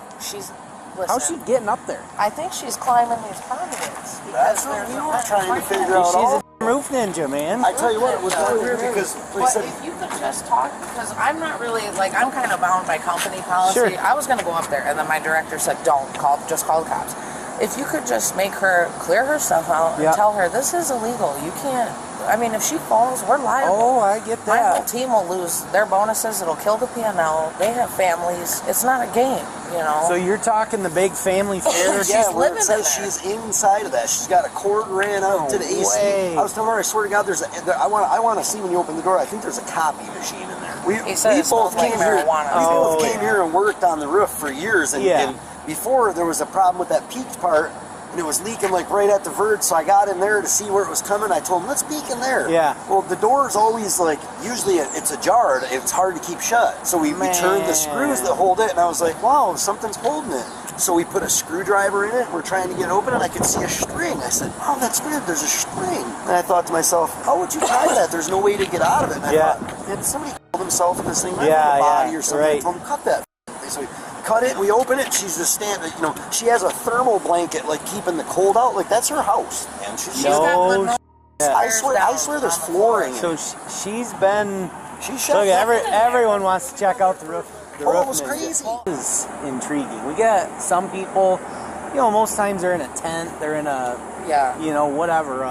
How's she getting up there? I think she's climbing these pergolas. That's what we were trying to figure out. She's a roof ninja, man. I tell you what, it was really weird because But if you could just talk, because I'm not really, I'm kind of bound by company policy. Sure. I was going to go up there, and then my director said, just call the cops. If you could just make her clear her stuff out and tell her, this is illegal. You can't, if she falls, we're liable. Oh, I get that. My whole team will lose their bonuses. It'll kill the P&L. They have families. It's not a game, you know. So you're talking the big family fair? She's living it says she's inside of that. She's got a cord ran out to the AC. way. I was telling her, I swear to God, I want to see when you open the door. I think there's a copy machine in there. We said it both smells like came here. marijuana. We both came here and worked on the roof for years, and before there was a problem with that peaked part. And it was leaking right at the verge, so I got in there to see where it was coming. I told him, let's peek in there. Yeah. Well, the door's always usually it's ajar. It's hard to keep shut. So we turned the screws that hold it, and I was like, wow, something's holding it. So we put a screwdriver in it. We're trying to get it open, and I could see a string. I said, wow, that's weird. There's a string. And I thought to myself, how would you tie that? There's no way to get out of it. And I thought, had somebody killed himself in this thing? Body or something. Right. I told him, cut that. So we cut it, we open it, she's just standing, she has a thermal blanket, keeping the cold out, that's her house. And she's I swear there's flooring. So she's been, so everyone wants to check out the roof. It was crazy. This is intriguing. We get some people, most times they're in a tent, they're in a Yeah. You know, whatever,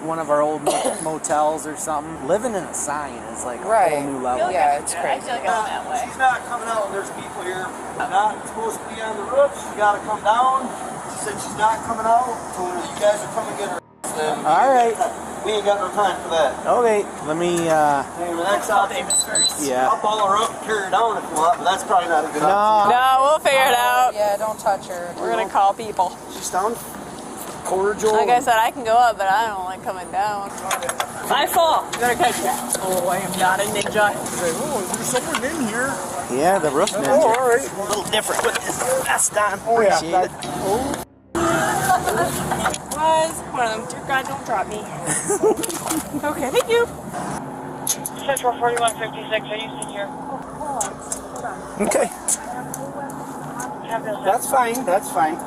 one of our old motels or something. Living in a sign is like a whole new level. Yeah, it's crazy. She's not coming out when there's people here. Not supposed to be on the roof. She got to come down. She said she's not coming out. Told her you guys are coming to get her. All right. We ain't got no time for that. Okay, let me, The next option first. Yeah. I'll ball her up and carry her down if you want, but that's probably not a good No. option. No, we'll figure it out. Yeah, don't touch her. We're gonna call people. She's down. Cordial. Like I said, I can go up, but I don't like coming down. I fall. You better catch that. Oh, I am not a ninja. Oh, there's someone in here. Yeah, the roof ninja. Oh, all right. A little different with this vest on. Oh, yeah. Appreciate it. Was one of them. Dear God, don't drop me. Okay, thank you. Central 4156, are you here? Okay. That's fine, that's fine.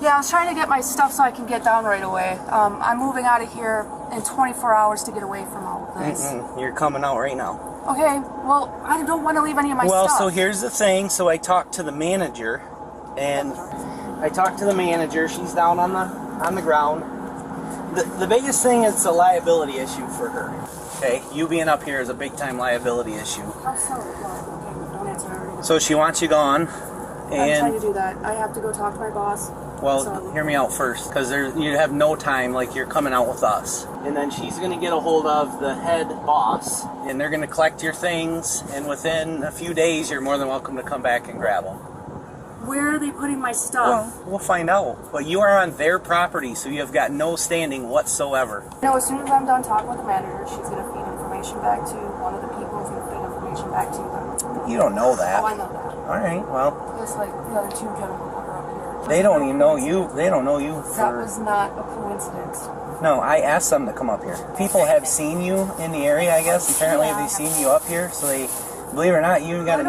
Yeah, I was trying to get my stuff so I can get down right away. I'm moving out of here in 24 hours to get away from all of this. You're coming out right now. Okay, well, I don't want to leave any of my Well, stuff. so here's the thing. So I talked to the manager, and she's down on the ground. The biggest thing is a liability issue for her. Okay, you being up here is a big time liability issue. I'm sorry. Okay, don't answer already. So she wants you gone, I'm and trying to do that. I have to go talk to my boss. well, hear me out first, because you have no time. Like, you're coming out with us, and then she's gonna get a hold of the head boss, and they're gonna collect your things, and within a few days, you're more than welcome to come back and grab them. Where are they putting my stuff? Well, we'll find out. But you are on their property, so you have got no standing whatsoever. No, as soon as I'm done talking with the manager, she's going to feed information back to one of the people who's going to feed information back to them. You don't know that. Oh, I know that. All right, well. Just like the other two gentlemen that are up here. They don't even know you. They don't know you. That was not a coincidence. No, I asked them to come up here. People have seen you in the area, I guess. Apparently, they've seen you up here, so they, believe it or not, you got a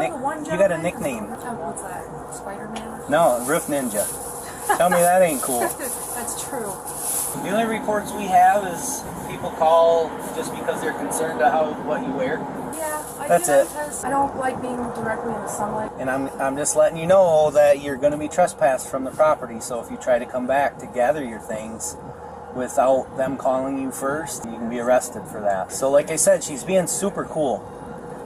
nickname. What's that? Spider-Man? No, Roof Ninja. Tell me that ain't cool. That's true. The only reports we have is people call just because they're concerned about what you wear. Yeah, That's it. Because I don't like being directly in the sunlight. And I'm just letting you know that you're going to be trespassed from the property. So if you try to come back to gather your things without them calling you first, you can be arrested for that. So like I said, she's being super cool.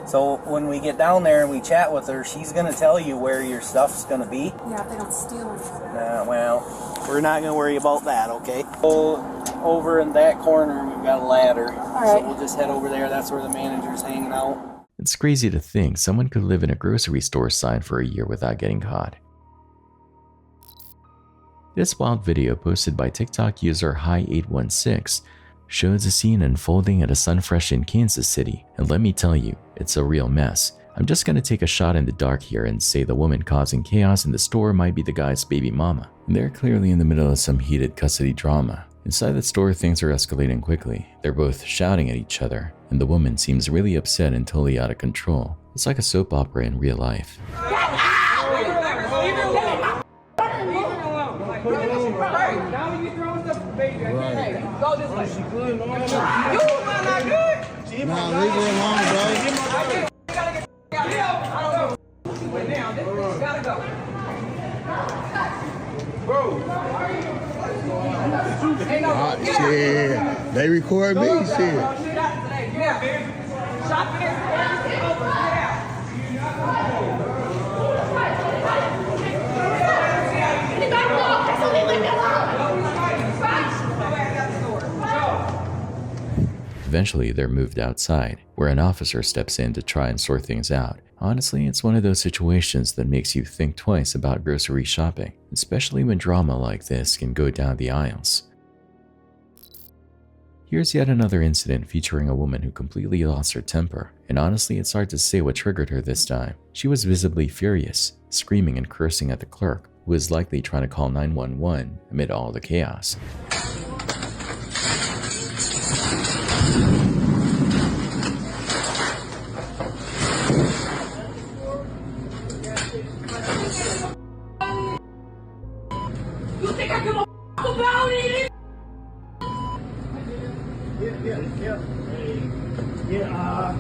So when we get down there and we chat with her, she's going to tell you where your stuff's going to be. Yeah, if they don't steal anything. Well, we're not going to worry about that, okay? So over in that corner, we've got a ladder. All right. So we'll just head over there. That's where the manager's hanging out. It's crazy to think someone could live in a grocery store sign for a year without getting caught. This wild video posted by TikTok user Hi816 shows a scene unfolding at a Sunfresh in Kansas City, and let me tell you, it's a real mess. I'm just gonna take a shot in the dark here and say the woman causing chaos in the store might be the guy's baby mama. They're clearly in the middle of some heated custody drama. Inside the store, things are escalating quickly. They're both shouting at each other, and the woman seems really upset and totally out of control. It's like a soap opera in real life. Go this way. She good, no. You not good. Nah, leave her alone, bro. Now, this bitch gotta go. Bro. Shit. They record me, shit. Eventually, they're moved outside, where an officer steps in to try and sort things out. Honestly, it's one of those situations that makes you think twice about grocery shopping, especially when drama like this can go down the aisles. Here's yet another incident featuring a woman who completely lost her temper, and honestly, it's hard to say what triggered her this time. She was visibly furious, screaming and cursing at the clerk, who was likely trying to call 911 amid all the chaos. You think I give a about it? Yeah.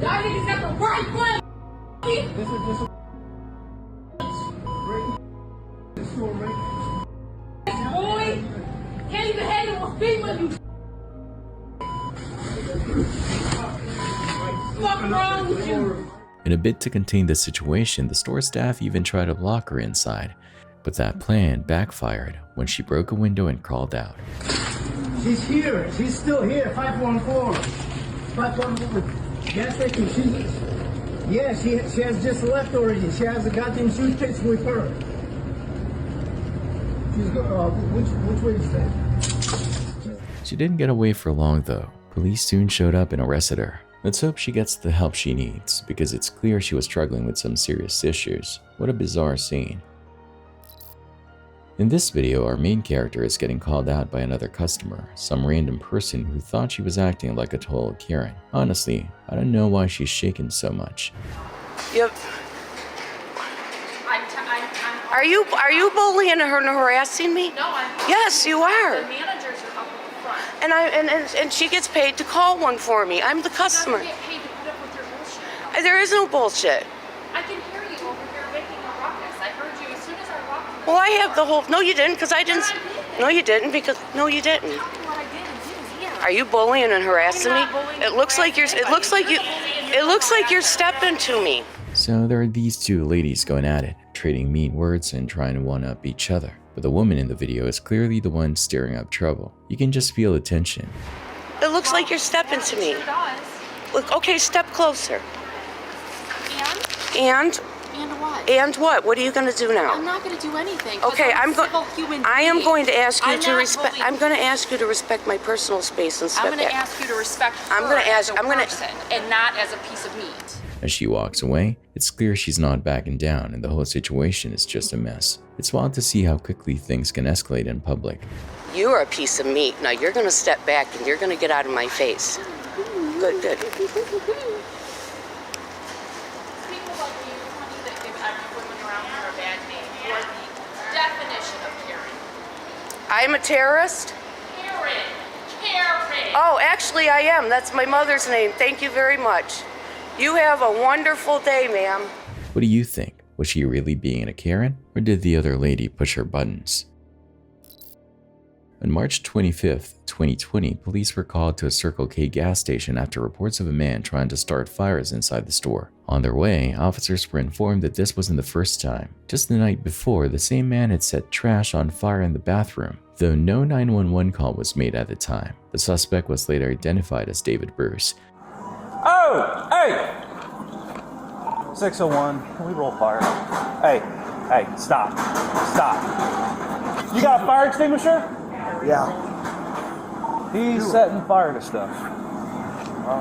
Y'all niggas got the right one. This is FEMA, you fuck wrong with you? In a bid to contain the situation, the store staff even tried to lock her inside, but that plan backfired when she broke a window and crawled out. She's here. She's still here. 514. 514. Gas station. Yeah, she has just left already. She has a goddamn suitcase with her. She's which way is that? She didn't get away for long though. Police soon showed up and arrested her. Let's hope she gets the help she needs, because it's clear she was struggling with some serious issues. What a bizarre scene. In this video, our main character is getting called out by another customer, some random person who thought she was acting like a total Karen. Honestly, I don't know why she's shaking so much. Yep. Are you bullying her and harassing me? No, I'm. Yes, you are. The managers are up in front. And she gets paid to call one for me. I'm the customer. You get paid to put up with your bullshit. There is no bullshit. I can hear you over here making a ruckus. I heard you as soon as I walked in. Well, I have the whole. No, you didn't, because I didn't. No, you didn't, because no, you didn't. What I did is here. Are you bullying and harassing me? I'm not bullying It looks like you're. It looks like you. It looks like you're stepping to me. So there are these two ladies going at it, trading mean words and trying to one-up each other. But the woman in the video is clearly the one stirring up trouble. You can just feel the tension. It looks like you're stepping to me. Look, okay, step closer. And what? And what? What are you going to do now? I'm not going to do anything. Okay, I am going to ask you I'm to not respect. bullying I'm going to ask you to respect my personal space and step I'm going to back. ask you to respect her I'm gonna as ask- a I'm gonna- person and not as a piece of meat. As she walks away, it's clear she's not backing down and the whole situation is just a mess. It's wild to see how quickly things can escalate in public. You are a piece of meat. Now you're going to step back and you're going to get out of my face. Good, good. People like you, honey, that give every woman around here a bad name. You are the definition of Karen. I'm a terrorist? Karen. Oh, actually I am. That's my mother's name. Thank you very much. You have a wonderful day, ma'am. What do you think? Was she really being a Karen, or did the other lady push her buttons? On March 25th, 2020, police were called to a Circle K gas station after reports of a man trying to start fires inside the store. On their way, officers were informed that this wasn't the first time. Just the night before, the same man had set trash on fire in the bathroom, though no 911 call was made at the time. The suspect was later identified as David Bruce. Oh, hey! 601, can we roll fire? Hey, stop. Stop. You got a fire extinguisher? Yeah. He's setting fire to stuff.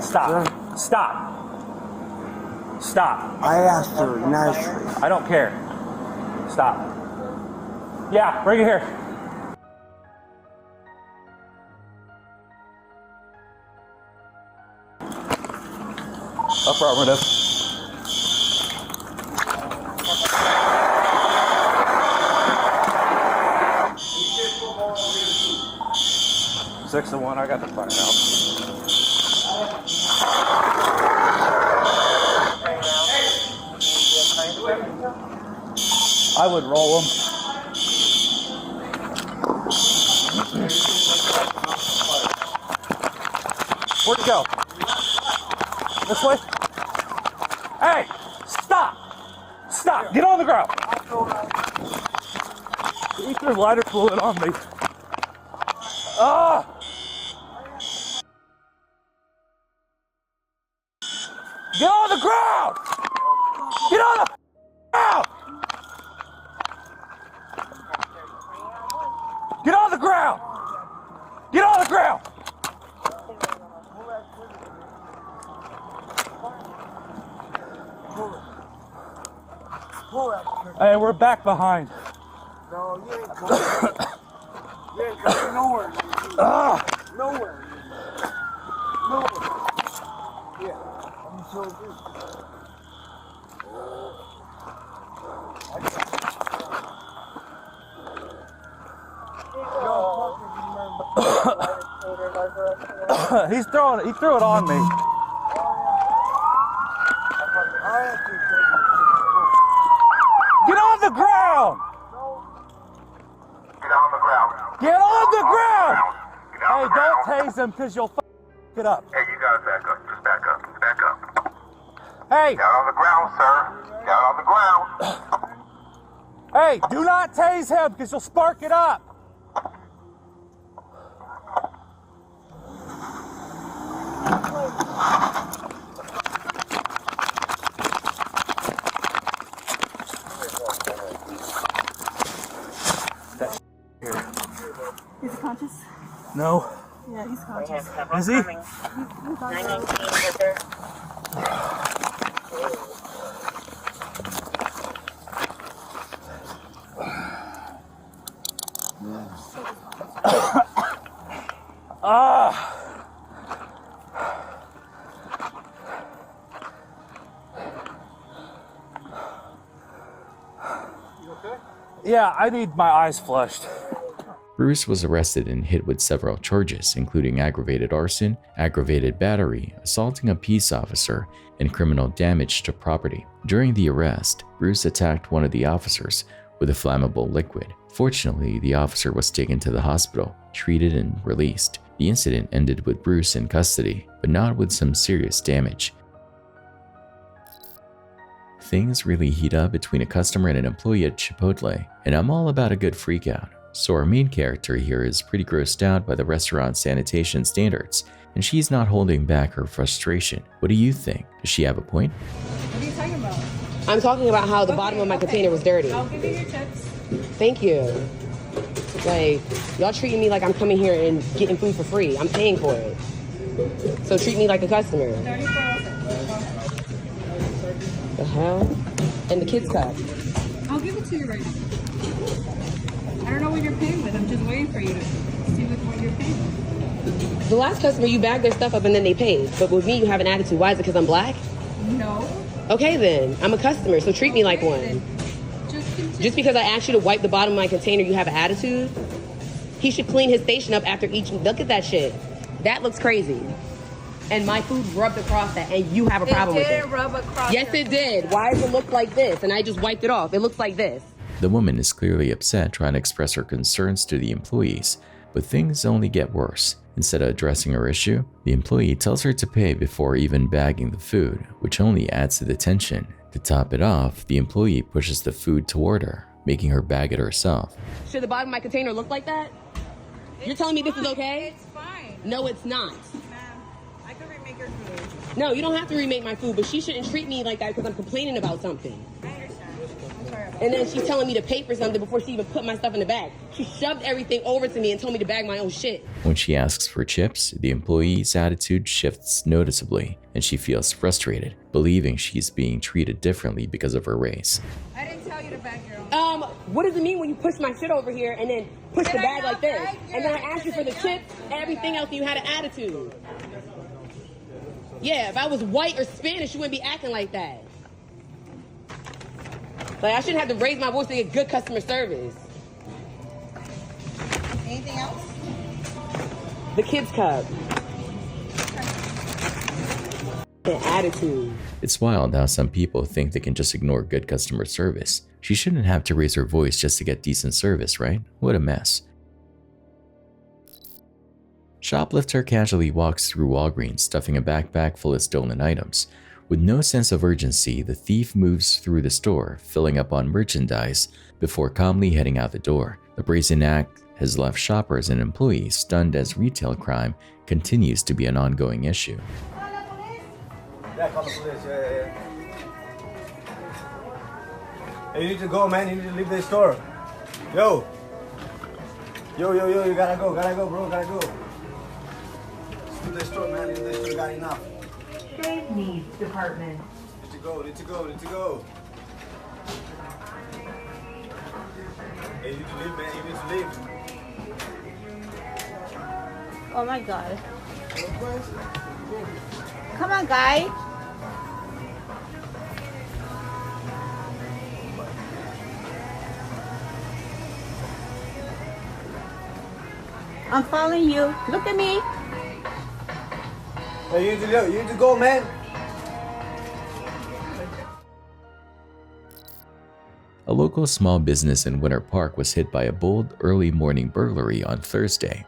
Stop. Sure. Stop. I asked her nicely. I don't care. Stop. Yeah, bring it here. Affirmative. Six to one, I got the fire out. I would roll them. Where'd you go? This way? Hey! Stop! Stop! Get on the ground! You threw lighter fluid on me. Ah! Get on the ground! Get on the ground! Get on the ground! Get on the ground! Hey, we're back behind. No, you ain't going. You ain't going nowhere. Nowhere. Yeah, I'm so good. He threw it on me. Get on the ground! Get on the ground! Get on the ground! Hey, Hey, don't tase him because you'll f it up. Hey, you gotta back up. Just back up. Back up. Hey! Down on the ground, sir. Down on the ground. Hey, do not tase him because you'll spark it up. Is he conscious? No. Yeah, he's conscious. Is he? 919 Ah. Yeah, I need my eyes flushed. Bruce was arrested and hit with several charges, including aggravated arson, aggravated battery, assaulting a peace officer, and criminal damage to property. During the arrest, Bruce attacked one of the officers with a flammable liquid. Fortunately, the officer was taken to the hospital, treated, and released. The incident ended with Bruce in custody, but not with some serious damage. Things really heat up between a customer and an employee at Chipotle, and I'm all about a good freakout. So our main character here is pretty grossed out by the restaurant's sanitation standards, and she's not holding back her frustration. What do you think? Does she have a point? What are you talking about? I'm talking about how the bottom of my container was dirty. I'll give you your tips. Thank you. Like, y'all treating me like I'm coming here and getting food for free. I'm paying for it. So treat me like a customer. 3406. The hell? And the kids cup. I'll give it to you right now. I don't know what you're paying with. I'm just waiting for you to see what you're paying with. The last customer, you bagged their stuff up and then they paid. But with me, you have an attitude. Why is it because I'm black? No. Okay then, I'm a customer, so treat me like one. Just because I asked you to wipe the bottom of my container, you have an attitude? He should clean his station up after each, look at that shit. That looks crazy. And my food rubbed across that, and you have a problem with it. It didn't rub across. Yes, it did. Why does it look like this? And I just wiped it off. It looks like this. The woman is clearly upset, trying to express her concerns to the employees, but things only get worse. Instead of addressing her issue, the employee tells her to pay before even bagging the food, which only adds to the tension. To top it off, the employee pushes the food toward her, making her bag it herself. Should the bottom of my container look like that? You're telling me this is okay? It's fine. No, it's not. Ma'am, I can remake your food. No, you don't have to remake my food, but she shouldn't treat me like that because I'm complaining about something. I understand. I'm sorry about And then she's telling me to pay for something before she even put my stuff in the bag. She shoved everything over to me and told me to bag my own shit. When she asks for chips, the employee's attitude shifts noticeably, and she feels frustrated, believing she's being treated differently because of her race. I didn't tell you to bag your own. What does it mean when you push my shit over here and then push the bag like this? And then I asked you for the chips and everything else and you had an attitude. Yeah, if I was white or Spanish, you wouldn't be acting like that. Like, I shouldn't have to raise my voice to get good customer service. Anything else? The kids cup. The attitude. It's wild how some people think they can just ignore good customer service. She shouldn't have to raise her voice just to get decent service, right? What a mess. Shoplifter casually walks through Walgreens, stuffing a backpack full of stolen items. With no sense of urgency, the thief moves through the store, filling up on merchandise before calmly heading out the door. The brazen act has left shoppers and employees stunned as retail crime continues to be an ongoing issue. Yeah, call the police. Yeah. Hey, you need to go, man. You need to leave the store. Yo, you gotta go, bro, gotta go. Just leave the store, man. Leave the store, got enough. Shave needs department. Need to go. Hey, you need to leave, man. You need to leave. Oh my god. Come on, guy. I'm following you. Look at me. Hey, you need to go, man. A local small business in Winter Park was hit by a bold early morning burglary on Thursday.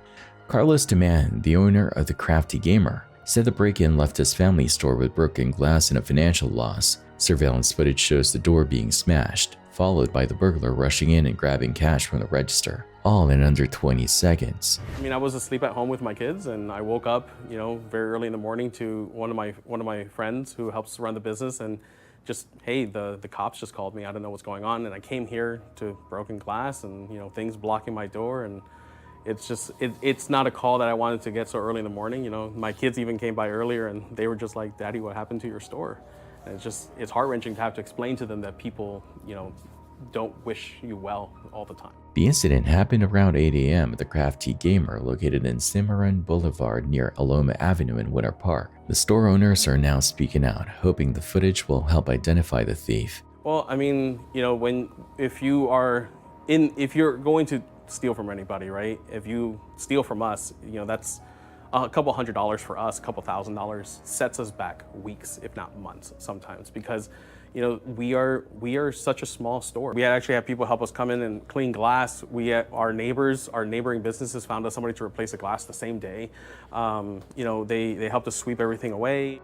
Carlos Demand, the owner of the Crafty Gamer, said the break-in left his family store with broken glass and a financial loss. Surveillance footage shows the door being smashed, followed by the burglar rushing in and grabbing cash from the register, all in under 20 seconds. I mean, I was asleep at home with my kids, and I woke up, very early in the morning to one of my friends who helps run the business, and just, hey, the cops just called me. I don't know what's going on, and I came here to broken glass and things blocking my door, and it's just it's not a call that I wanted to get so early in the morning. My kids even came by earlier, and they were just like, "Daddy, what happened to your store?" And it's heart-wrenching to have to explain to them that people, don't wish you well all the time. The incident happened around 8 a.m. at the Crafty Gamer located in Cimarron Boulevard near Aloma Avenue in Winter Park. The store owners are now speaking out, hoping the footage will help identify the thief. Well, I mean, if you're going to steal from anybody, right? If you steal from us, that's a couple $100s for us, a couple $1,000s sets us back weeks, if not months sometimes, because we are such a small store. We actually have people help us come in and clean glass. Our neighboring businesses found us somebody to replace the glass the same day. They helped us sweep everything away.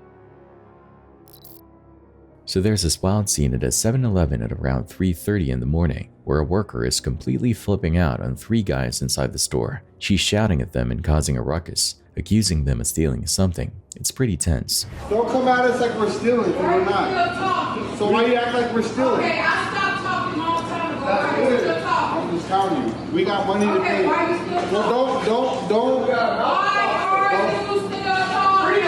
So there's this wild scene at a 7-Eleven at around 3:30 in the morning, where a worker is completely flipping out on 3 guys inside the store. She's shouting at them and causing a ruckus, accusing them of stealing something. It's pretty tense. Don't come at us like we're stealing, because we're not. So why do you act like we're stealing? Okay, I stopped talking all the time ago. That's Why are you good. still talking? I'm just telling you. We got money to pay. Why are you still talking? Well, don't. Why are you still talking?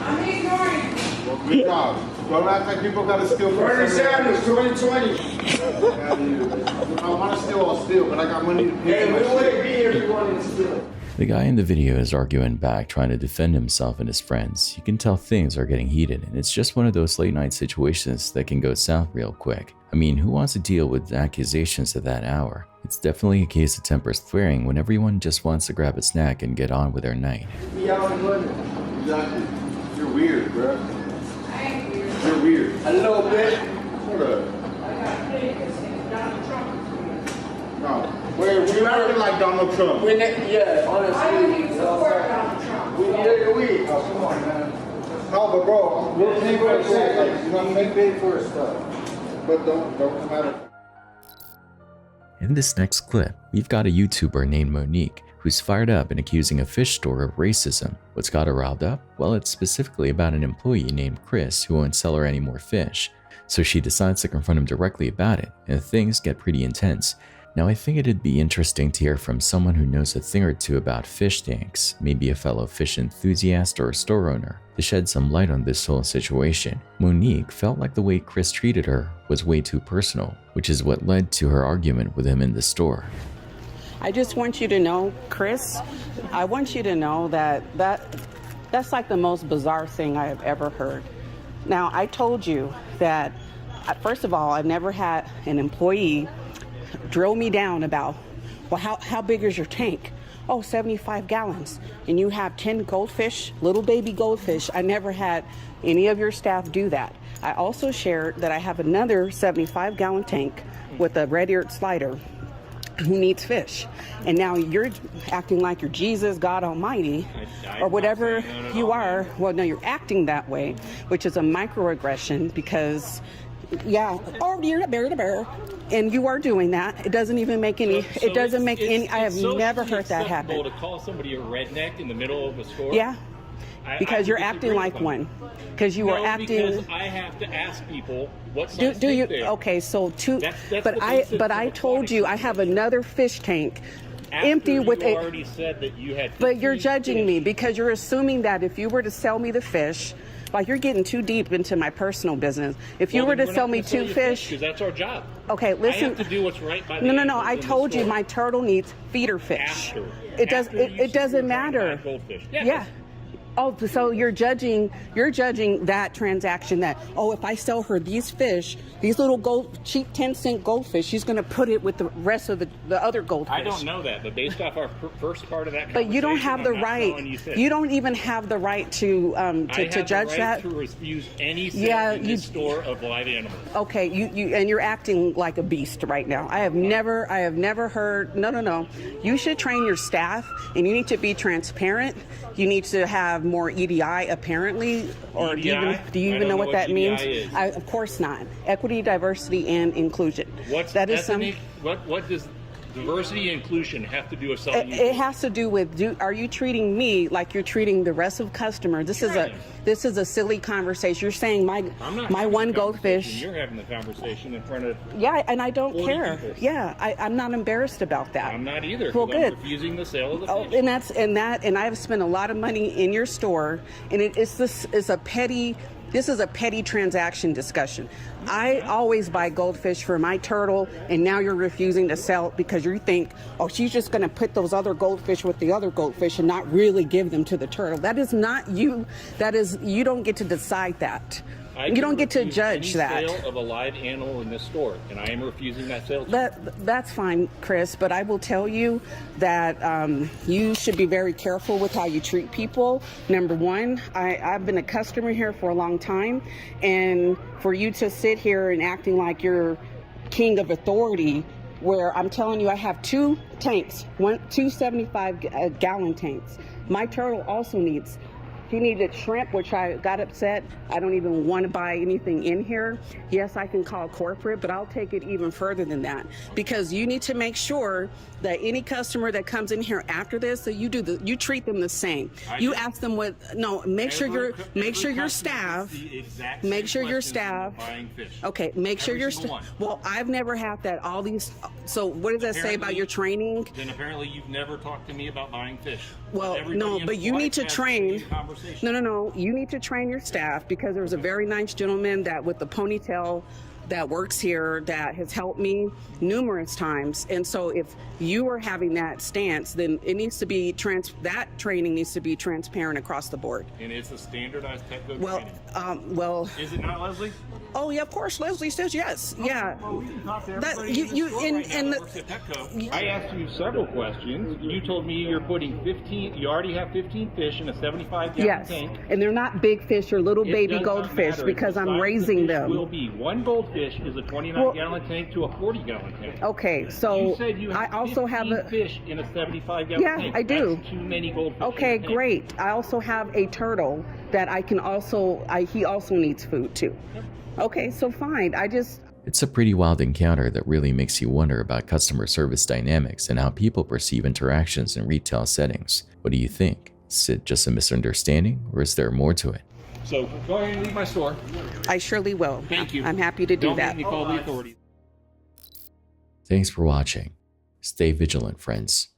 I'm ignoring. Well, good job. Don't act like people gotta steal from Bernie Sanders, 2020. If I want to steal, I'll steal, but I got money to pay. Hey, we wouldn't be here if you wanted to steal. The guy in the video is arguing back, trying to defend himself and his friends. You can tell things are getting heated, and it's just one of those late night situations that can go south real quick. I mean, who wants to deal with accusations at that hour? It's definitely a case of tempers flaring when everyone just wants to grab a snack and get on with their night. Be out in London. Exactly. You're weird, bro. I ain't weird. You're weird. A little bit. Hold up. I got paid because Donald Trump. No. We're acting like Donald Trump. Yeah, honestly. I don't even support Donald Trump. We Oh, come on, man. No, but bro, we're paying for it. Like, you know what I mean? Pay for stuff. But don't come at it. In this next clip, we've got a YouTuber named Monique who's fired up and accusing a fish store of racism. What's got her riled up? Well, it's specifically about an employee named Chris who won't sell her any more fish. So she decides to confront him directly about it, and things get pretty intense. Now, I think it'd be interesting to hear from someone who knows a thing or two about fish tanks, maybe a fellow fish enthusiast or a store owner, to shed some light on this whole situation. Monique felt like the way Chris treated her was way too personal, which is what led to her argument with him in the store. I just want you to know, Chris, I want you to know that's like the most bizarre thing I have ever heard. Now, I told you that, first of all, I've never had an employee drill me down about, well, how big is your tank? Oh, 75 gallons. And you have 10 goldfish, little baby goldfish. I never had any of your staff do that. I also shared that I have another 75-gallon tank with a red-eared slider who needs fish. And now you're acting like you're Jesus, God Almighty, or whatever you are. Well, no, you're acting that way, which is a microaggression because, yeah, oh, you're a bear. And you are doing that. It doesn't even make any, it doesn't make any, I have never heard that happen. To call somebody a redneck in the middle of a store? Yeah, because you're acting like one. Because you are acting. Because I have to ask people what size do you? they are. Okay, so That's but I told you I have another fish tank empty with you already said that you had. But you're judging me because you're assuming that if you were to sell me the fish, like you're getting too deep into my personal business. If you were to sell me 2 fish, because that's our job. Okay, listen. I have to do what's right by the No. I told you my turtle needs feeder fish. It doesn't matter. Goldfish. Yeah. Oh, so you're judging that transaction that, oh, if I sell her these fish, these little cheap 10-cent goldfish, she's going to put it with the rest of the other goldfish. I don't know that, but based off our first part of that conversation, but you don't have the I'm not right. telling you fish. You don't even have the right to judge I that. have the right to refuse any sale in this store of live animals. Okay, and you're acting like a beast right now. I have never heard. No. You should train your staff, and you need to be transparent. You need to have more EDI, apparently, or do you even know what that means? Of course not. Equity, diversity, and inclusion. What does diversity and inclusion have to do with selling? It has to do with are you treating me like you're treating the rest of customers? This is a silly conversation. You're saying my one goldfish. You're having the conversation in front of and I don't care. People. Yeah, I'm not embarrassed about that. I'm not either. Well, good. I'm refusing the sale of the fish. And I've spent a lot of money in your store, and this is a petty transaction discussion. I always buy goldfish for my turtle, and now you're refusing to sell it because you think, oh, she's just going to put those other goldfish with the other goldfish and not really give them to the turtle. That is not you. You don't get to decide that. You don't get to judge that. Sale of a live animal in this store, and I am refusing that sale. That's fine, Chris, but I will tell you that you should be very careful with how you treat people. Number one, I've been a customer here for a long time, and for you to sit here and acting like you're king of authority, where I'm telling you I have two tanks, two 75-gallon tanks. My turtle also needs. He needed shrimp, which I got upset. I don't even want to buy anything in here. Yes, I can call corporate, but I'll take it even further than that, because you need to make sure that any customer that comes in here after this, that you treat them the same. You ask them make sure your staff. Okay, make sure your staff. Well, I've never had that. All these. So what does that say about your training? Then apparently you've never talked to me about buying fish. Well, no, but you need to train. No. You need to train your staff, because there was a very nice gentleman with the ponytail that works here that has helped me numerous times. And so if you are having that stance, then it needs to be that training needs to be transparent across the board. And it's a standardized tech code training. Is it not, Leslie? Oh yeah, of course. Leslie says yes. Yeah. Well, we can talk to everybody. I asked you several questions. You told me you're putting 15. You already have 15 fish in a 75-gallon tank. And they're not big fish or little baby goldfish, because I'm raising them. Will be one goldfish is a 29-gallon tank to a 40-gallon tank. Okay, so you said you have I also have fish in a 75-gallon tank. Yeah, I do. That's too many goldfish. Okay, great. I also have a turtle that I can he also needs food too. Okay, so fine. It's a pretty wild encounter that really makes you wonder about customer service dynamics and how people perceive interactions in retail settings. What do you think? Is it just a misunderstanding, or is there more to it? So go ahead and leave my store. I surely will. Thank you. I'm happy to do Don't that. make me call the authorities. Thanks for watching. Stay vigilant, friends.